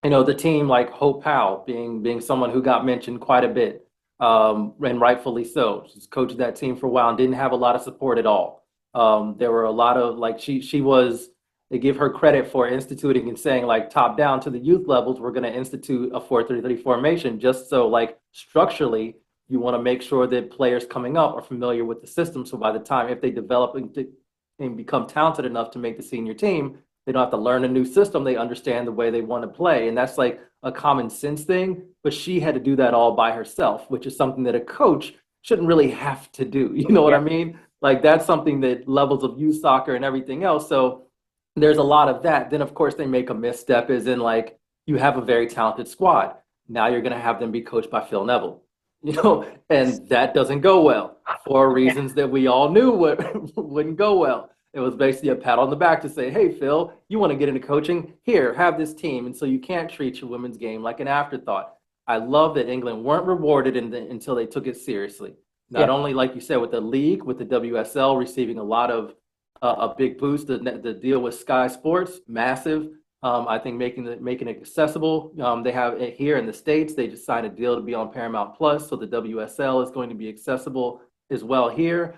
the team like Hope Powell being someone who got mentioned quite a bit, and rightfully so. She's coached that team for a while and didn't have a lot of support at all. There were a lot of like she was. They give her credit for instituting and saying like top down to the youth levels, we're going to institute a 4-3-3 formation just so like structurally you want to make sure that players coming up are familiar with the system. So by the time if they develop and become talented enough to make the senior team, they don't have to learn a new system. They understand the way they want to play. And that's like a common sense thing. But she had to do that all by herself, which is something that a coach shouldn't really have to do. You know what I Yeah. mean? Like that's something that levels of youth soccer and everything else. So there's a lot of that. Then, of course, they make a misstep, is in like you have a very talented squad. Now you're going to have them be coached by Phil Neville. and that doesn't go well for reasons that we all knew wouldn't go well. It was basically a pat on the back to say, hey, Phil, you want to get into coaching? Here, have this team. And so you can't treat your women's game like an afterthought. I love that England weren't rewarded until they took it seriously. Not Yeah. only, like you said, with the league, with the WSL receiving a lot of a big boost, the deal with Sky Sports, massive. I think making it accessible. They have it here in the States. They just signed a deal to be on Paramount Plus, so the WSL is going to be accessible as well here.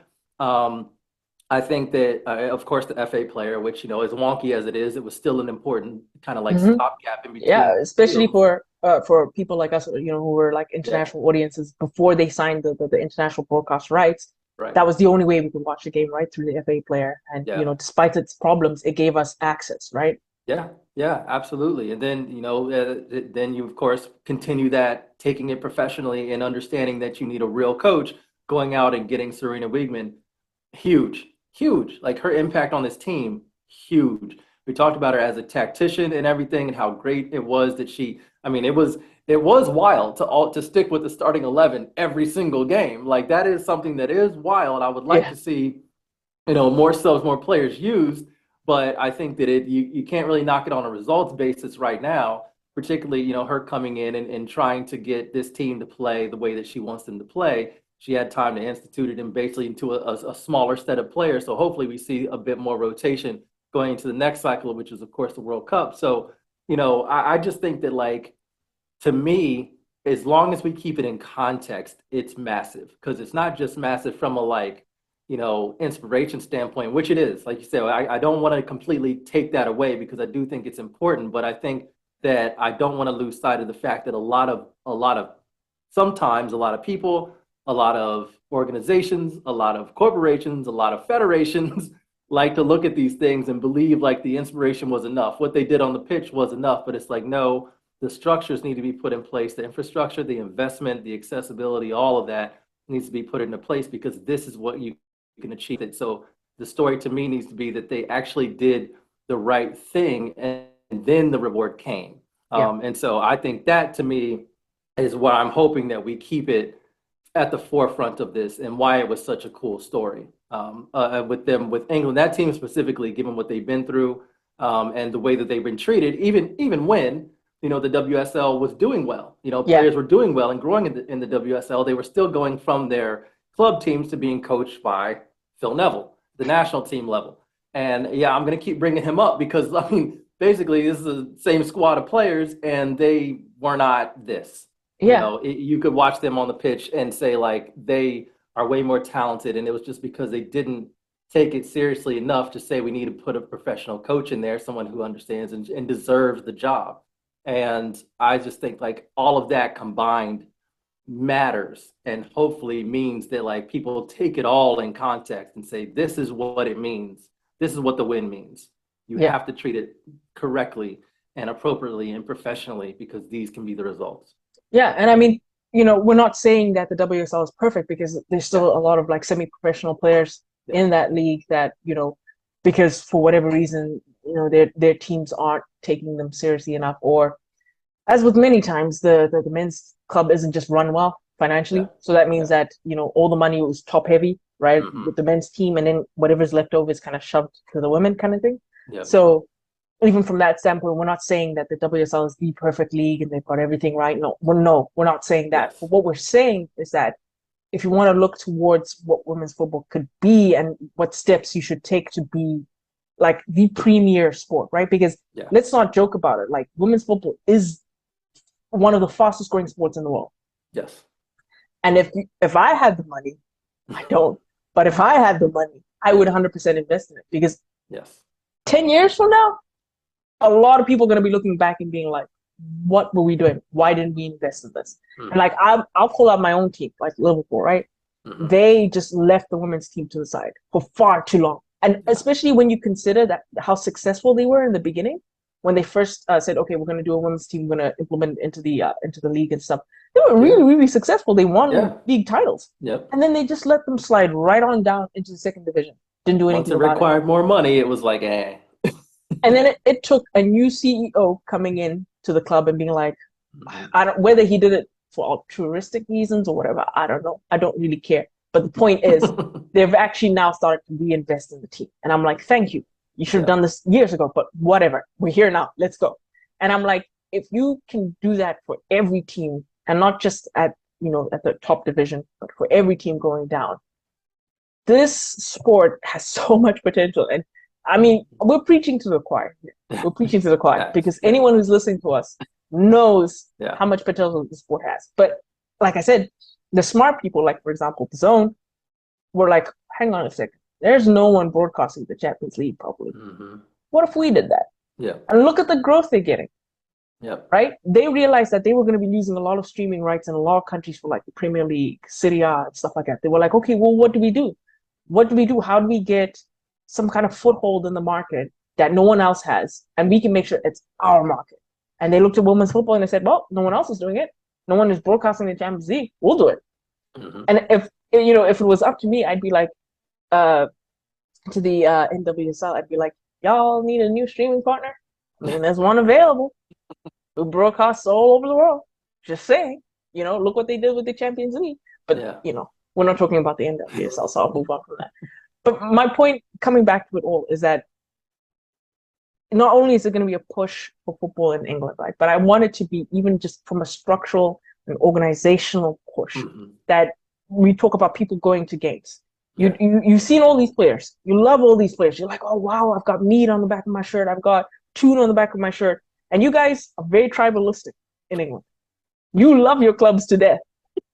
I think that, of course, the FA player, which as wonky as it is, it was still an important kind of like Hmm. stopgap in Yeah, between especially deals. for people like us, who were like Yeah, international audiences before they signed the international broadcast rights. right. That was the only way we could watch the game, right, through the FA player. And Yeah. despite its problems, it gave us access, right? Yeah, yeah, absolutely. And then, then you, of course, continue that, taking it professionally and understanding that you need a real coach, going out and getting Serena Wigman, huge, huge. Like her impact on this team, huge. We talked about her as a tactician and everything and how great it was that I mean, it was wild to stick with the starting 11 every single game. Like that is something that is wild. I would like Yeah, to see more subs, more players used. But I think that you can't really knock it on a results basis right now, particularly, her coming in and trying to get this team to play the way that she wants them to play. She had time to institute it and basically into a smaller set of players. So hopefully we see a bit more rotation going into the next cycle, which is of course the World Cup. So, I just think that like to me, as long as we keep it in context, it's massive because it's not just massive from a inspiration standpoint, which it is. Like you said, I don't want to completely take that away because I do think it's important, but I think that I don't want to lose sight of the fact that sometimes a lot of people, a lot of organizations, a lot of corporations, a lot of federations like to look at these things and believe like the inspiration was enough. What they did on the pitch was enough, but it's like, no, the structures need to be put in place, the infrastructure, the investment, the accessibility, all of that needs to be put into place because this is what you can achieve it. So the story to me needs to be that they actually did the right thing and then the reward came. yeah, And so I think that to me is what I'm hoping that we keep it at the forefront of this and why it was such a cool story with England, that team specifically, given what they've been through and the way that they've been treated, even when the WSL was doing well. yeah, Players were doing well and growing in the WSL. They were still going from their club teams to being coached by Phil Neville, the national team level. And yeah, I'm going to keep bringing him up because I mean, basically, this is the same squad of players, and they were not this. yeah, You could watch them on the pitch and say like they are way more talented, and it was just because they didn't take it seriously enough to say we need to put a professional coach in there, someone who understands and deserves the job. And I just think like all of that combined matters and hopefully means that like people take it all in context and say, this is what it means. This is what the win means. You yeah. have to treat it correctly and appropriately and professionally because these can be the results. Yeah, and I mean, we're not saying that the WSL is perfect because there's Yeah. still a lot of like semi-professional players Yeah. in that league that, because for whatever reason, their teams aren't taking them seriously enough, or as with many times, the men's club isn't just run well Yeah. financially. So that means Yeah. that, all the money was top heavy, right, Hmm. with the men's team, and then whatever's left over is kind of shoved to the women kind of thing. Yep. So even from that standpoint, we're not saying that the WSL is the perfect league and they've got everything right. No, we're not saying that. But Yes. what we're saying is that if you want to look towards what women's football could be and what steps you should take to be like the premier sport, right? Because Yeah. let's not joke about it. Like women's football is one of the fastest growing sports in the world. Yes. And if I had the money, I don't, but if I had the money, I would Yeah. 100% invest in it because Yes. 10 years from now, a lot of people are going to be looking back and being like, what were we doing? Why didn't we invest in this? And Hmm. like, I'll call out my own team, like Liverpool, right? Hmm. They just left the women's team to the side for far too long. And Yeah. especially when you consider that how successful they were in the beginning, when they first said, okay, we're going to do a women's team, we're going to implement it into the league and stuff. They were Yeah. really, really successful. They won Yeah. league titles. Yep. And then they just let them slide right on down into the second division. Didn't do Once anything it about it. required more money, it was like, eh. And then it took a new CEO coming in to the club and being like, Mhm. I don't whether he did it for altruistic reasons or whatever. I don't know. I don't really care. But the point is, they've actually now started to reinvest in the team. And I'm like, thank you. You should have Yeah. done this years ago, but whatever. We're here now. Let's go. And I'm like, if you can do that for every team and not just at the top division, but for every team going down, this sport has so much potential. And I mean, we're preaching to the choir here. We're preaching to the choir Facts. because Yeah. anyone who's listening to us knows Yeah. how much potential the sport has. But like I said, the smart people, like for example, the Zone, were like, hang on a second. There's no one broadcasting the Champions League properly. Hmm. What if we did that? Yeah. And look at the growth they're getting, Yep. right? They realized that they were going to be losing a lot of streaming rights in a lot of countries for like the Premier League, Serie A, and stuff like that. They were like, okay, well, what do we do? What do we do? How do we get some kind of foothold in the market that no one else has? And we can make sure it's our market. And they looked at women's football and they said, well, no one else is doing it. No one is broadcasting the Champions League. We'll do it. Hmm. And if it was up to me, I'd be like, uh, to the NWSL, I'd be like, y'all need a new streaming partner? I mean, there's one available who broadcasts all over the world. Just saying, look what they did with the Champions League. But, Yeah. we're not talking about the NWSL, so I'll move on from that. But my point, coming back to it all, is that not only is it going to be a push for football in England, right? But I want it to be even just from a structural and organizational push Hmm. that we talk about people going to games. Yeah. You've seen all these players. You love all these players. You're like, oh wow, I've got meat on the back of my shirt. I've got tune on the back of my shirt. And you guys are very tribalistic in England. You love your clubs to death.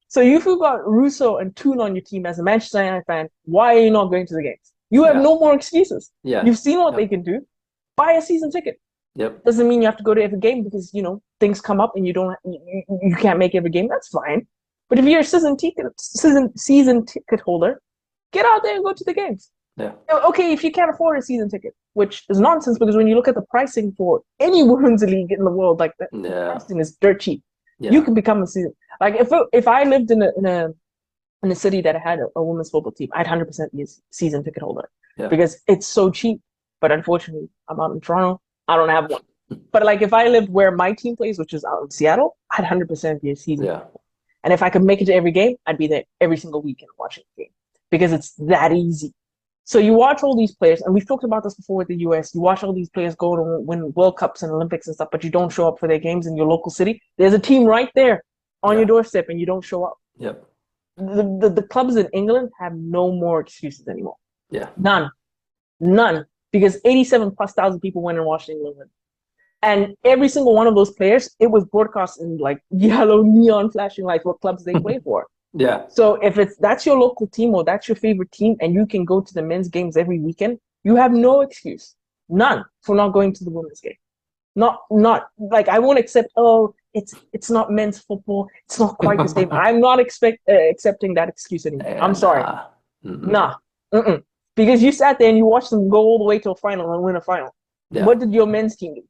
So if you've got WoSo and Tune on your team as a Manchester United fan, why are you not going to the games? You have Yeah. no more excuses. Yeah. You've seen what they Yep. can do. Buy a season ticket. Yep. Doesn't mean you have to go to every game because things come up and you can't make every game. That's fine. But if you're a season ticket holder, get out there and go to the games. Yeah. Okay, if you can't afford a season ticket, which is nonsense because when you look at the pricing for any women's league in the world, like the Yeah. pricing is dirt cheap. Yeah. You can become a season. Like if I lived in a city that had a women's football team, I'd 100% be a season ticket holder Yeah. because it's so cheap. But unfortunately, I'm out in Toronto. I don't have one. But like if I lived where my team plays, which is out in Seattle, I'd 100% be a season Yeah. ticket holder. And if I could make it to every game, I'd be there every single weekend watching the game because it's that easy. So you watch all these players, and we've talked about this before with the US. You watch all these players go to win World Cups and Olympics and stuff, but you don't show up for their games in your local city. There's a team right there on your Yeah. doorstep, and you don't show up. Yep. The clubs in England have no more excuses anymore. Yeah. None, because 87 plus thousand people went and watched England win. And every single one of those players, it was broadcast in like yellow neon flashing lights what clubs they play for. Yeah. So if that's your local team or that's your favorite team and you can go to the men's games every weekend, you have no excuse, none, for not going to the women's game. Not like I won't accept, oh, it's not men's football, it's not quite the same. I'm not accepting that excuse anymore. Yeah, I'm sorry. nah. Mm-mm. Nah. Mm-mm. Because you sat there and you watched them go all the way to a final and win a final. Yeah. What did your men's team do?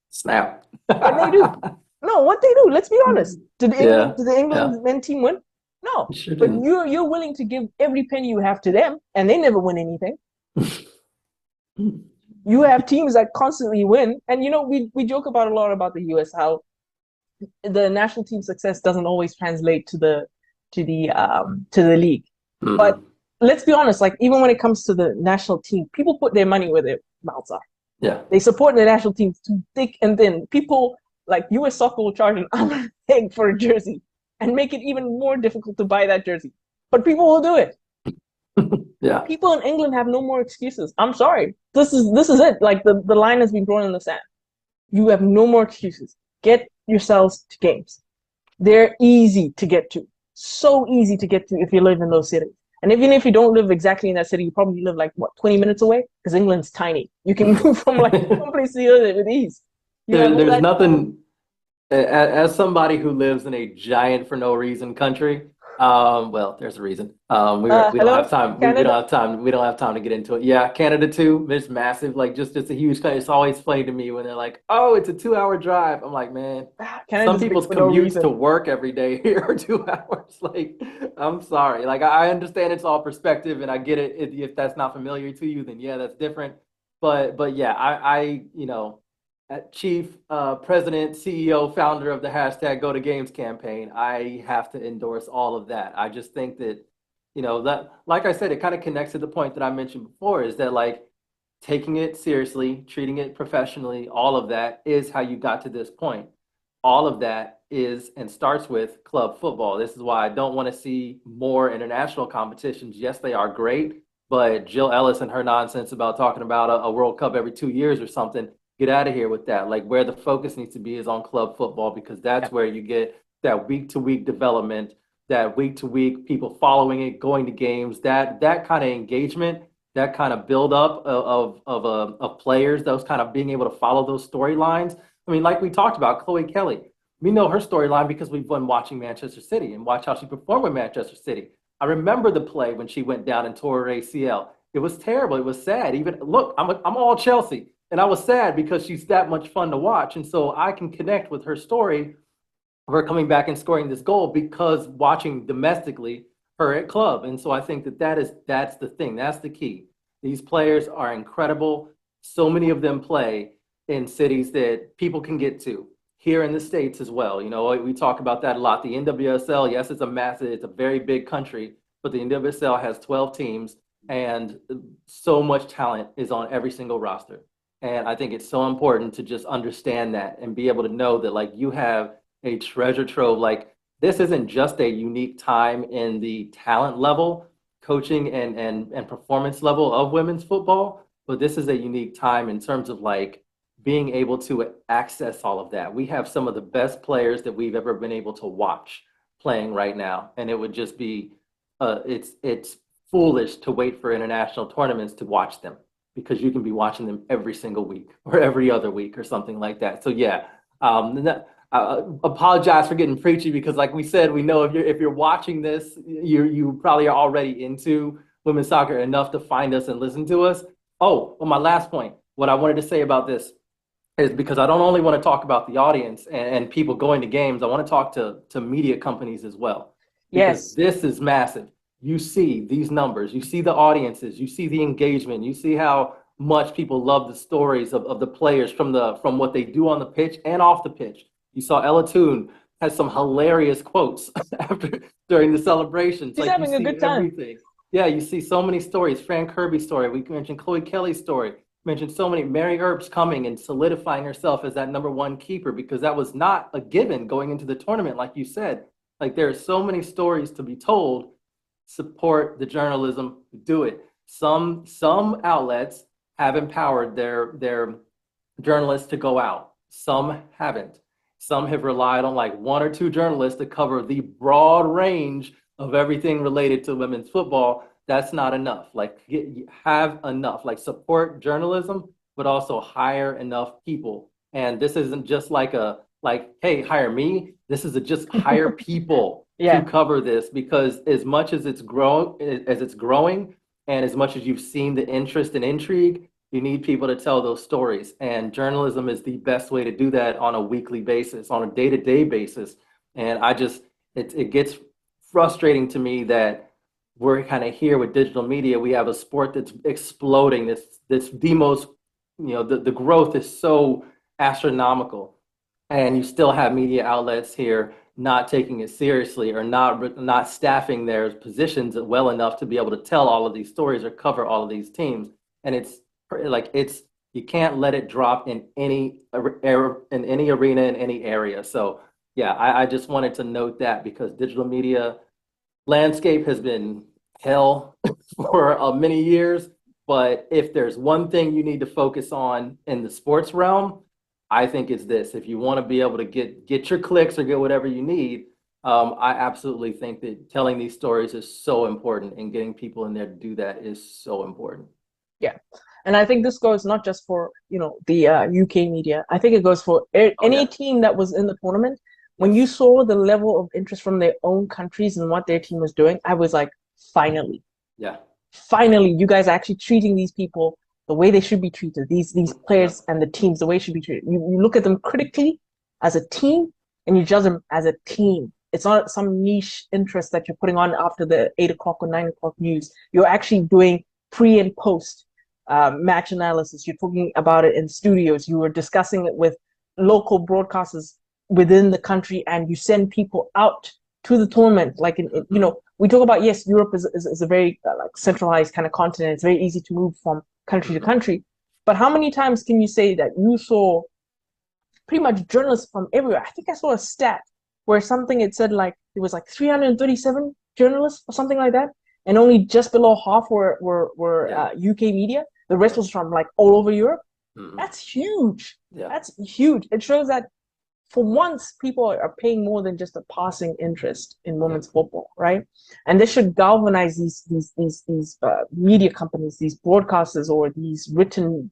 Snap. What they do? No, what they do? Let's be honest. Did Yeah. the England men's team win? No. Sure But didn't. you're willing to give every penny you have to them, and they never win anything. You have teams that constantly win, and we joke about a lot about the US how the national team success doesn't always translate to the league. Mhm. But let's be honest, like even when it comes to the national team, people put their money where their mouths are. Yeah. They support the national team through thick and thin. People like US Soccer will charge an arm and a leg for a jersey and make it even more difficult to buy that jersey. But people will do it. Yeah. People in England have no more excuses. I'm sorry. This is it. Like the line has been drawn in the sand. You have no more excuses. Get yourselves to games. They're easy to get to. So easy to get to if you live in those cities. And even if you don't live exactly in that city, you probably live like 20 minutes away? Because England's tiny. You can move from like one place to the other with ease. There's nothing, as somebody who lives in a giant for no reason country, well, there's a reason. We don't Hello, have time. We don't Canada? have time. We don't have time to get into it. Yeah, Canada too. It's massive. Like just a huge country. It's always funny to me when they're like, "Oh, it's a 2 hour drive." I'm like, man, some Canada's big people's for no commutes reason. to work every day here are 2 hours. Like, I'm sorry. Like, I understand it's all perspective, and I get it. If that's not familiar to you, then yeah, that's different. But yeah, I Chief, President, CEO, founder of the hashtag Go to Games campaign, I have to endorse all of that. I just think that, that, like I said, it kind of connects to the point that I mentioned before, is that like taking it seriously, treating it professionally, all of that is how you got to this point. All of that is and starts with club football. This is why I don't want to see more international competitions. Yes, they are great, but Jill Ellis and her nonsense about talking about a World Cup every 2 years or something, get out of here with that. Like where the focus needs to be is on club football, because that's where you get that week to week development, that week to week people following it, going to games, that kind of engagement, that kind of build up of players, those kind of being able to follow those storylines. I mean, like we talked about, Chloe Kelly. We know her storyline because we've been watching Manchester City and watch how she performed with Manchester City. I remember the play when she went down and tore her ACL. It was terrible. It was sad. Even look, I'm all Chelsea, and I was sad because she's that much fun to watch, and so I can connect with her story of her coming back and scoring this goal because watching domestically her at club. And so I think that's the thing. That's the key. These players are incredible. So many of them play in cities that people can get to here in the States as well. We talk about that a lot. The NWSL, yes, it's a very big country, but the NWSL has 12 teams and so much talent is on every single roster. And I think it's so important to just understand that and be able to know that like you have a treasure trove. Like this isn't just a unique time in the talent level, coaching and performance level of women's football, but this is a unique time in terms of like being able to access all of that. We have some of the best players that we've ever been able to watch playing right now, and it would just be it's foolish to wait for international tournaments to watch them because you can be watching them every single week or every other week or something like that. So yeah, I apologize for getting preachy because, like we said, we know if you're watching this, you probably are already into women's soccer enough to find us and listen to us. Oh, well, my last point, what I wanted to say about this is because I don't only want to talk about the audience and people going to games, I want to talk to media companies as well, because Yes. this is massive. You see these numbers, you see the audiences, you see the engagement, you see how much people love the stories of the players from what they do on the pitch and off the pitch. You saw Ella Toon has some hilarious quotes after during the celebrations. She's Like you having a see good time. everything. Yeah, you see so many stories. Fran Kirby's story. We mentioned Chloe Kelly's story. Mentioned so many. Mary Earps coming and solidifying herself as that number one keeper because that was not a given going into the tournament, like you said. Like there are so many stories to be told. Support the journalism. Do it. Some outlets have empowered their journalists to go out. Some haven't. Some have relied on like one or two journalists to cover the broad range of everything related to women's football. That's not enough. Like have enough, like support journalism, but also hire enough people. And this isn't just like, hey, hire me. This is just hire people to Yeah. cover this because as much as it's growing, and as much as you've seen the interest and intrigue, you need people to tell those stories. And journalism is the best way to do that on a weekly basis, on a day-to-day basis. And it gets frustrating to me that we're kind of here with digital media. We have a sport that's exploding. This the most, the growth is so astronomical. And you still have media outlets here not taking it seriously or not staffing their positions well enough to be able to tell all of these stories or cover all of these teams. And it's you can't let it drop in any arena in any area. So yeah, I just wanted to note that because digital media landscape has been hell for many years. But if there's one thing you need to focus on in the sports realm, I think it's this. If you want to be able to get your clicks or get whatever you need, I absolutely think that telling these stories is so important, and getting people in there to do that is so important. Yeah. And I think this goes not just for, the UK media. I think it goes for Oh any yeah, team that was in the tournament. When you yes, saw the level of interest from their own countries and what their team was doing, I was like, finally, yeah, finally, you guys are actually treating these people the way they should be treated. These yeah, players and the teams the way they should be treated. You look at them critically as a team, and you judge them as a team. It's not some niche interest that you're putting on after the 8 o'clock or 9 o'clock news. You're actually doing pre and post match analysis. You're talking about it in studios. You were discussing it with local broadcasters within the country, and you send people out to the tournament. Like we talk about, yes, Europe is a very like centralized kind of continent. It's very easy to move from country to country. But how many times can you say that you saw pretty much journalists from everywhere? I think I saw a stat where something it said like it was like 337 journalists or something like that, and only just below half were UK media. The rest was from like all over Europe. That's huge. That's huge. It shows that for once people are paying more than just a passing interest in women's football, right? And this should galvanize these media companies, these broadcasters, or these written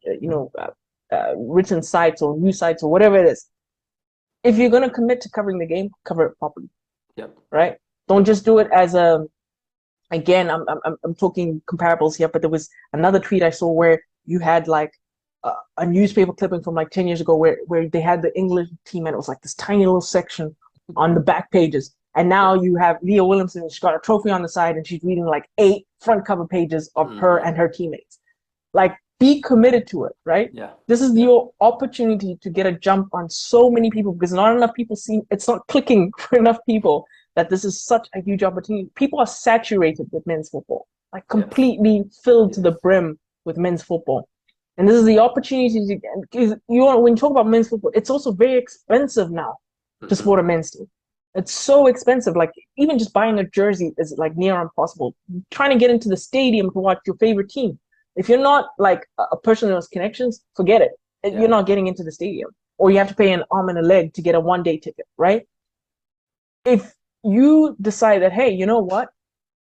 written sites or news sites or whatever it is. If you're going to commit to covering the game, cover it properly. Right? Don't just do it as a. Again, I'm talking comparables here, but there was another tweet I saw where you had like a newspaper clipping from like 10 years ago where they had the England team, and it was like this tiny little section on the back pages. And now you have Leah Williamson. She's got a trophy on the side, and she's reading like 8 front cover pages of her and her teammates. Like, be committed to it, right? This is your opportunity to get a jump on so many people, because not enough people see, it's not clicking for enough people that this is such a huge opportunity. People are saturated with men's football, like completely filled to the brim with men's football. And this is the opportunity to, because when you talk about men's football, it's also very expensive now to support a men's team. It's so expensive. Like, even just buying a jersey is like near impossible. Trying to get into the stadium to watch your favorite team. If you're not like a person who has connections, forget it. You're not getting into the stadium. Or you have to pay an arm and a leg to get a one-day ticket, right? If you decide that, hey, you know what?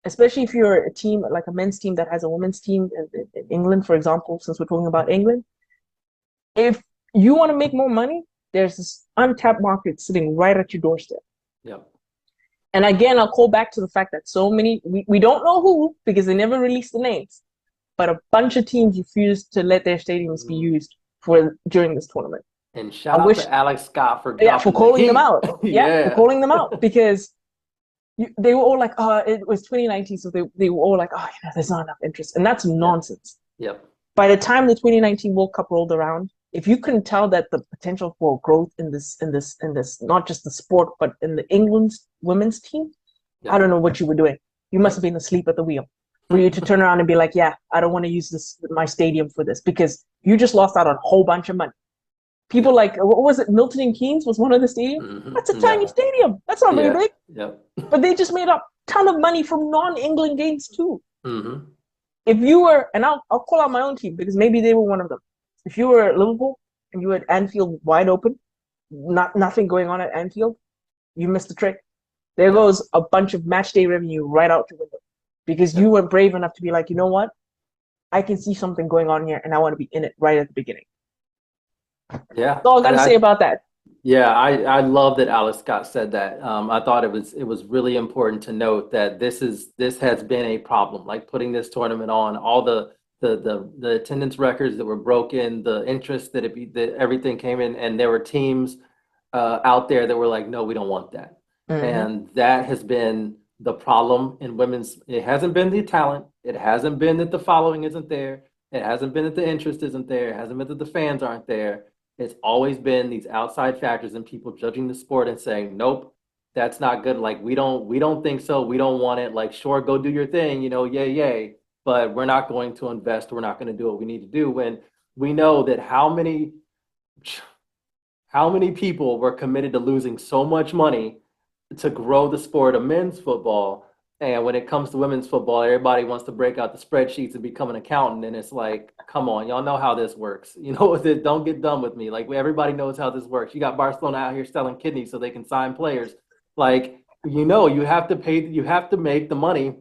Especially if you're a team, like a men's team that has a women's team in England, for example, since we're talking about England, if you want to make more money, there's this untapped market sitting right at your doorstep. And again, I'll call back to the fact that so many, we don't know who, because they never released the names, but a bunch of teams refused to let their stadiums be used during this tournament. And shout out to Alex Scott for calling them out. For calling them out, because they were all like, oh, it was 2019, so they were all like, oh, there's not enough interest, and that's nonsense. By the time the 2019 World Cup rolled around, if you couldn't tell that the potential for growth in this, not just the sport, but in the England's women's team, I don't know what you were doing. You must have been asleep at the wheel for you to turn around and be like, yeah, I don't want to use my stadium for this, because you just lost out on a whole bunch of money. People like, what was it? Milton and Keynes was one of the stadiums. That's a tiny stadium. That's not very big. But they just made a ton of money from non-England games too. If you were, and I'll call out my own team, because maybe they were one of them. If you were at Liverpool and you had Anfield wide open, nothing going on at Anfield, you missed the trick. There goes a bunch of match day revenue right out the window, because you were brave enough to be like, you know what? I can see something going on here, and I want to be in it right at the beginning. That's all I got to say about that. I love that Alex Scott said that. I thought it was really important to note that this has been a problem, like putting this tournament on, all the attendance records that were broken, the interest that everything came in, and there were teams out there that were like, no, we don't want that. And that has been the problem in women's. It hasn't been the talent. It hasn't been that the following isn't there. It hasn't been that the interest isn't there. It hasn't been that the fans aren't there. It's always been these outside factors and people judging the sport and saying, nope, that's not good. Like, we don't think so. We don't want it. Like, sure, go do your thing, yay. But we're not going to invest. We're not going to do what we need to do, when we know that how many people were committed to losing so much money to grow the sport of men's football. And when it comes to women's football, everybody wants to break out the spreadsheets and become an accountant. And it's like, come on, y'all know how this works. Don't get done with me. Like, everybody knows how this works. You got Barcelona out here selling kidneys so they can sign players. Like, you have to pay, you have to make the money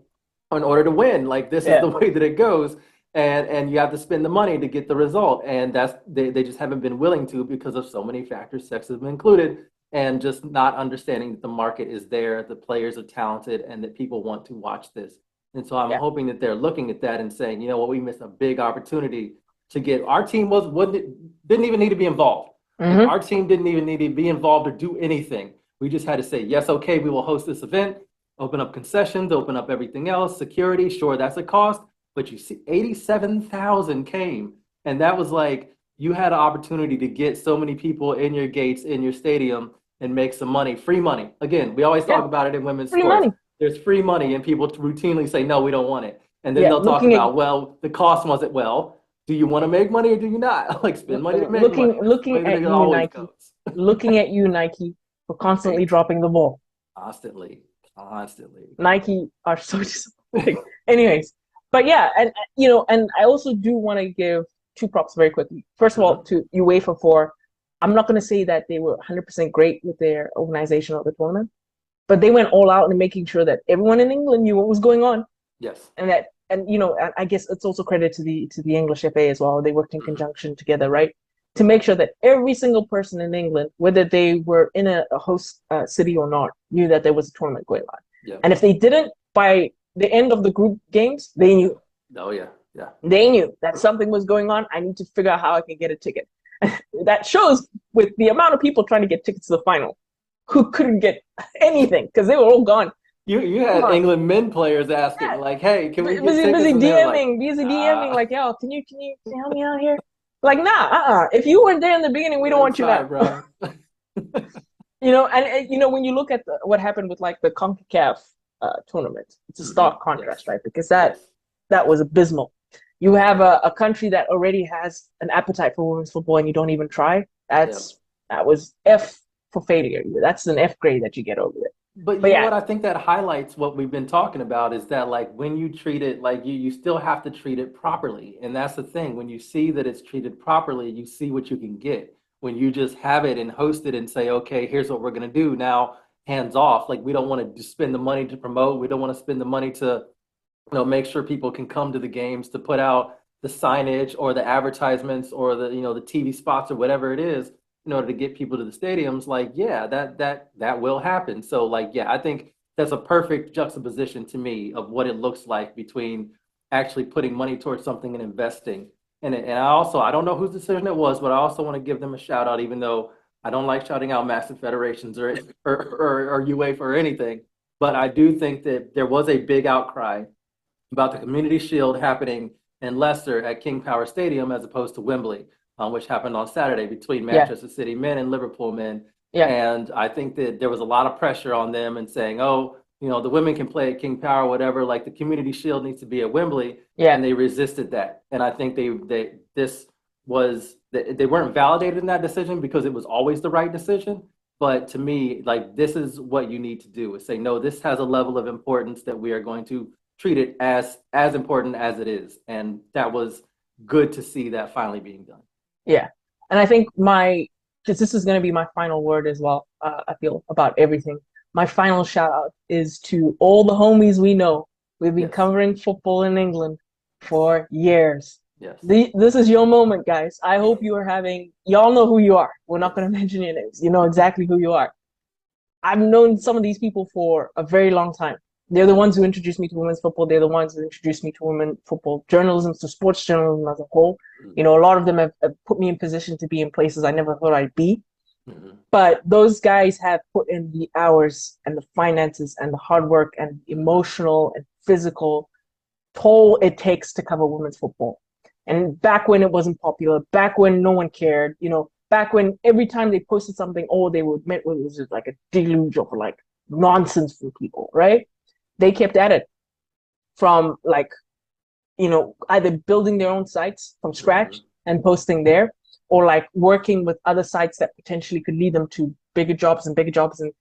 in order to win. Like, this is the way that it goes. And you have to spend the money to get the result. And they just haven't been willing to, because of so many factors, sexism included. And just not understanding that the market is there, the players are talented, and that people want to watch this. And so I'm hoping that they're looking at that and saying, you know what, we missed a big opportunity to get our team didn't even need to be involved. Like, our team didn't even need to be involved or do anything. We just had to say, yes, okay, we will host this event, open up concessions, open up everything else, security, sure, that's a cost, but you see 87,000 came. And that was like you had an opportunity to get so many people in your gates, in your stadium, and make some money, free money. Again, we always Yeah, talk about it in women's free sports. money. There's free money, and people routinely say, no, we don't want it. And then Yeah, they'll talk about, well, the cost wasn't, well, do you want to make money or do you not? Like spend money to make money. That's the way looking that at it you, always Nike. goes. Looking at you, Nike, for constantly Right. dropping the ball. Constantly, constantly. Nike are so disappointing. Anyways, but yeah, and and I also do want to give two props very quickly. First of all, Uh-huh. to UEFA for, I'm not going to say that they were 100% great with their organization of the tournament, but they went all out in making sure that everyone in England knew what was going on, Yes. and that, and I guess it's also credit to the English FA as well. They worked in Mhm. conjunction together, right? To make sure that every single person in England, whether they were in a host city or not, knew that there was a tournament going on. Yeah. And if they didn't, by the end of the group games, they knew. Oh yeah. Yeah. They knew that something was going on. I need to figure out how I can get a ticket. That shows with the amount of people trying to get tickets to the final who couldn't get anything because they were all gone. You Come had on. England men players asking Yeah. like, "Hey, can we get Busy, tickets?" And they're like, busy DMing, "Ah, like, yo, can you help me out here? Like, nah, If you weren't there in the beginning, we don't good want you try, now. bro." When you look at what happened with like the CONCACAF tournament, it's a stark contrast, Yes. right? Because that Yes. that Yes. was abysmal. You have Yeah. a country that already has an appetite for women's football, and you don't even try. Yeah. That was F for failure. That's an F grade that you get over it. But you But know yeah, what? I think that highlights what we've been talking about is that like when you treat it like you still have to treat it properly. And that's the thing. When you see that it's treated properly, you see what you can get. When you just have it and host it and say, okay, here's what we're gonna do now, hands off. Like we don't want to spend the money to promote. We don't want to spend the money to make sure people can come to the games, to put out the signage or the advertisements or the TV spots or whatever it is in order to get people to the stadiums. Like, yeah, that will happen. So like, yeah, I think that's a perfect juxtaposition to me of what it looks like between actually putting money towards something and investing. And I don't know whose decision it was, but I also want to give them a shout out, even though I don't like shouting out massive federations or UEFA or anything. But I do think that there was a big outcry about the Community Shield happening in Leicester at King Power Stadium as opposed to Wembley, which happened on Saturday between yeah, Manchester City men and Liverpool men. yeah, And I think that there was a lot of pressure on them and saying, oh, the women can play at King Power, whatever, like the Community Shield needs to be at Wembley. yeah, And they resisted that. And I think they weren't validated in that decision because it was always the right decision. But to me, like this is what you need to do is say, no, this has a level of importance that we are going to treat it as important as it is. And that was good to see that finally being done. yeah. And I think because this is going to be my final word as well. I feel about everything. My final shout out is to all the homies we know. We've been Yes. covering football in England for years. Yes. This is your moment, guys. I hope you are having, y'all know who you are. We're not going Yes. to mention your names. You know exactly who you are. I've known some of these people for a very long time. They're the ones who introduced me to women's football. They're the ones who introduced me to women football journalism, to sports journalism as a whole. Mm-hmm. A lot of them have put me in position to be in places I never thought I'd be. Mm-hmm. But those guys have put in the hours and the finances and the hard work and emotional and physical toll it takes to cover women's football. And back when it wasn't popular, back when no one cared, back when every time they posted something, all they would admit was just like a deluge of like nonsense from people, right? They kept at it from like, either building their own sites from Mm-hmm. scratch and posting there, or like working with other sites that potentially could lead them to bigger jobs and bigger jobs. And,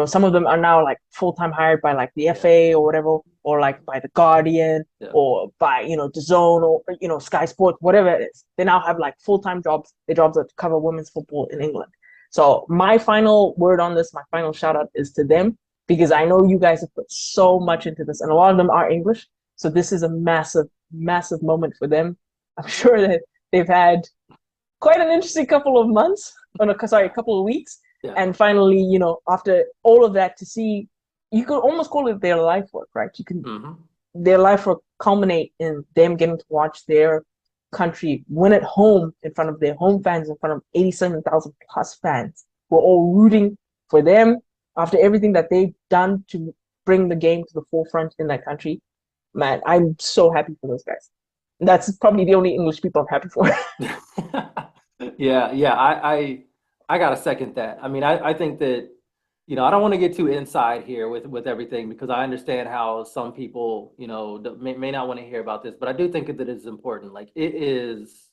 some of them are now like full-time hired by like the Yeah. FA or whatever, or like by the Guardian Yeah. or by, DAZN or, Sky Sports, whatever it is. They now have like full-time jobs. Their jobs are to cover women's football in England. So my final word on this, my final shout out is to them, because I know you guys have put so much into this and a lot of them are English. So this is a massive, massive moment for them. I'm sure that they've had quite an interesting couple of months, oh no, sorry, a couple of weeks. Yeah. And finally, after all of that, to see, you could almost call it their life work, right? You can, Mm-hmm. their life work culminate in them getting to watch their country win at home in front of their home fans, in front of 87,000 plus fans who are all rooting for them after everything that they've done to bring the game to the forefront in that country. man, I'm so happy for those guys. That's probably the only English people I'm happy for. Yeah, yeah, I gotta second that. I mean, I think that, I don't want to get too inside here with everything because I understand how some people, may not want to hear about this, but I do think that it's important. Like it is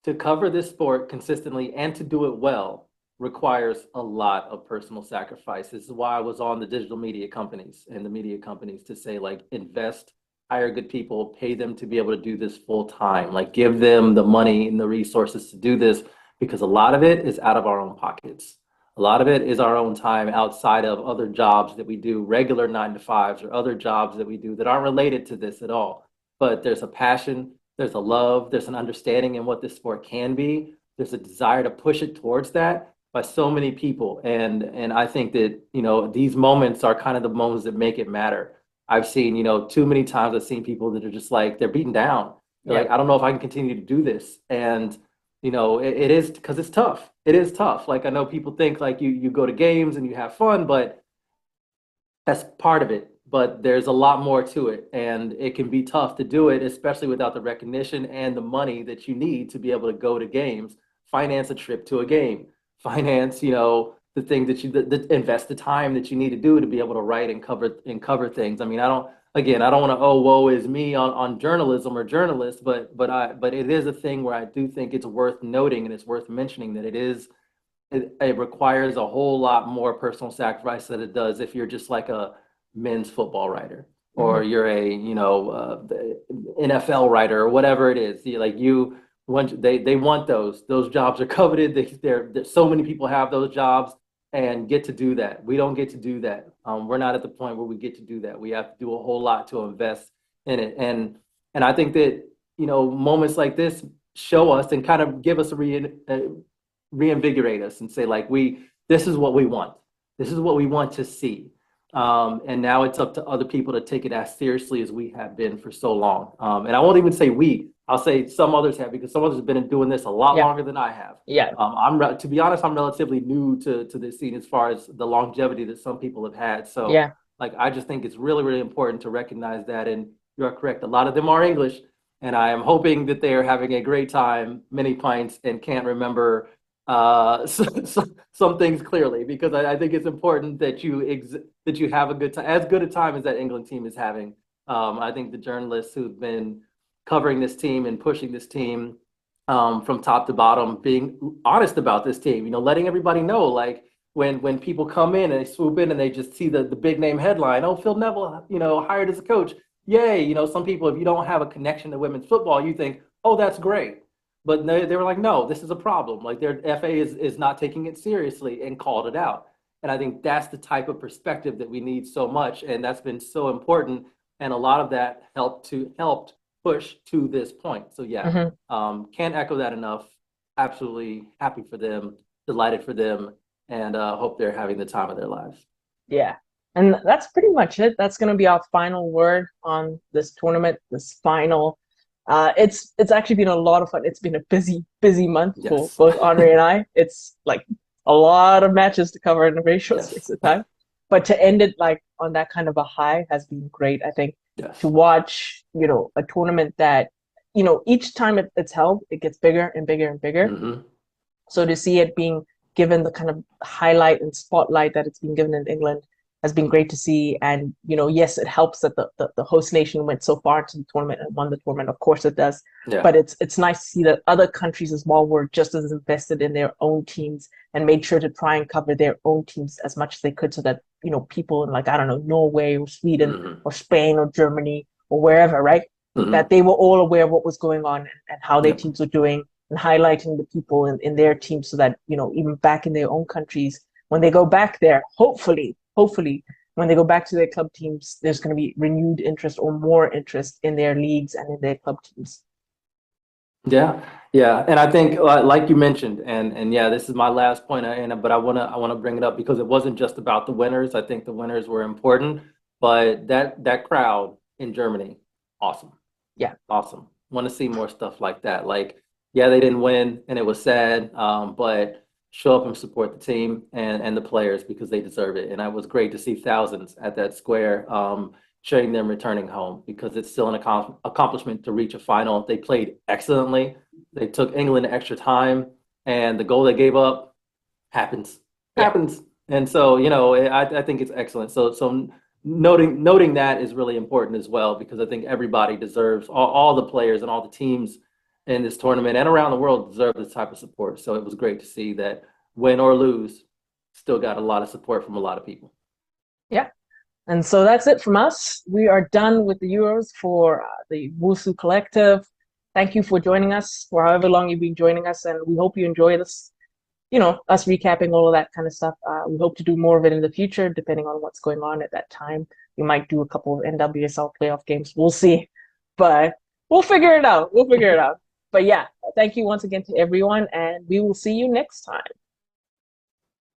to cover this sport consistently and to do it well requires a lot of personal sacrifice. This is why I was on the digital media companies and the media companies to say, like, invest, hire good people, pay them to be able to do this full time, like, give them the money and the resources to do this because a lot of it is out of our own pockets. A lot of it is our own time outside of other jobs that we do, regular 9 to 5s or other jobs that we do that aren't related to this at all. But there's a passion, there's a love, there's an understanding in what this sport can be. There's a desire to push it towards that by so many people. And I think that, these moments are kind of the moments that make it matter. I've seen, too many times I've seen people that are just like, they're beaten down. They're Yeah. like, I don't know if I can continue to do this. And, it is because it's tough. It is tough. Like I know people think like you go to games and you have fun, but that's part of it, but there's a lot more to it, and it can be tough to do it, especially without the recognition and the money that you need to be able to go to games, finance a trip to a game, finance, the thing that invest the time that you need to do to be able to write and cover things. I mean, I don't want to, oh, woe is me on journalism or journalists, but it is a thing where I do think it's worth noting and it's worth mentioning that it requires a whole lot more personal sacrifice than it does if you're just like a men's football writer or Hmm. you're a the NFL writer or whatever it is. You want they want those jobs are coveted. So many people have those jobs and get to do that. We don't get to do that. We're not at the point where we get to do that. We have to do a whole lot to invest in it. And I think that moments like this show us and kind of give us reinvigorate us and say like this is what we want, this is what we want to see, and now it's up to other people to take it as seriously as we have been for so long, and I won't even say I'll say some others have because some others have been doing this a lot Yeah. longer than I have. Yeah. To be honest, I'm relatively new to this scene as far as the longevity that some people have had, so Yeah. like I just think it's really really important to recognize that, and you're correct, a lot of them are English, and I am hoping that they are having a great time, many pints, and can't remember some things clearly because I think it's important that you have a good time, as good a time as that England team is having. I think the journalists who've been covering this team and pushing this team from top to bottom, being honest about this team, letting everybody know, like when people come in and they swoop in and they just see the big name headline, oh, Phil Neville, hired as a coach. Yay. Some people, if you don't have a connection to women's football, you think, oh, that's great. But they were like, no, this is a problem. Like their FA is not taking it seriously and called it out. And I think that's the type of perspective that we need so much. And that's been so important. And a lot of that helped push to this point. So yeah, Hmm. can't echo that enough. Absolutely happy for them, delighted for them, and hope they're having the time of their lives. Yeah. And that's pretty much it. That's going to be our final word on this tournament, this final. It's actually been a lot of fun. It's been a busy month for Yes. both Andre and I. It's like a lot of matches to cover in a very short Yes. space of time. But to end it like on that kind of a high has been great. I think to Yes. watch, a tournament that, each time it's held, it gets bigger and bigger and bigger. Hmm. So to see it being given the kind of highlight and spotlight that it's been given in England has been great to see. And, yes, it helps that the host nation went so far into the tournament and won the tournament. Of course it does. Yeah. But it's nice to see that other countries as well were just as invested in their own teams and made sure to try and cover their own teams as much as they could so that, people in like, I don't know, Norway or Sweden Hmm. or Spain or Germany or wherever, right? That Hmm. they were all aware of what was going on and how their Yep. teams were doing and highlighting the people in their teams so that, even back in their own countries, when they go back there, hopefully, when they go back to their club teams, there's going to be renewed interest or more interest in their leagues and in their club teams. Yeah, yeah, and I think like you mentioned, and yeah, this is my last point, and but I wanna bring it up because it wasn't just about the winners. I think the winners were important, but that crowd in Germany, awesome, Yeah. awesome. Want to see more stuff like that. Like, yeah, they didn't win, and it was sad, but show up and support the team and the players because they deserve it. And it was great to see thousands at that square, cheering them returning home because it's still an accomplishment to reach a final. They played excellently. They took England extra time, and the goal they gave up happens. Yeah. Happens. And so, I think it's excellent. So noting that is really important as well because I think everybody deserves all the players and all the teams in this tournament and around the world deserve this type of support. So it was great to see that win or lose, still got a lot of support from a lot of people. Yeah. And so that's it from us. We are done with the Euros for the WoSo Collective. Thank you for joining us for however long you've been joining us, and we hope you enjoy this, us recapping all of that kind of stuff. We hope to do more of it in the future, depending on what's going on at that time. We might do a couple of NWSL playoff games. We'll see, but we'll figure it out. We'll figure it out. But yeah, thank you once again to everyone, and we will see you next time.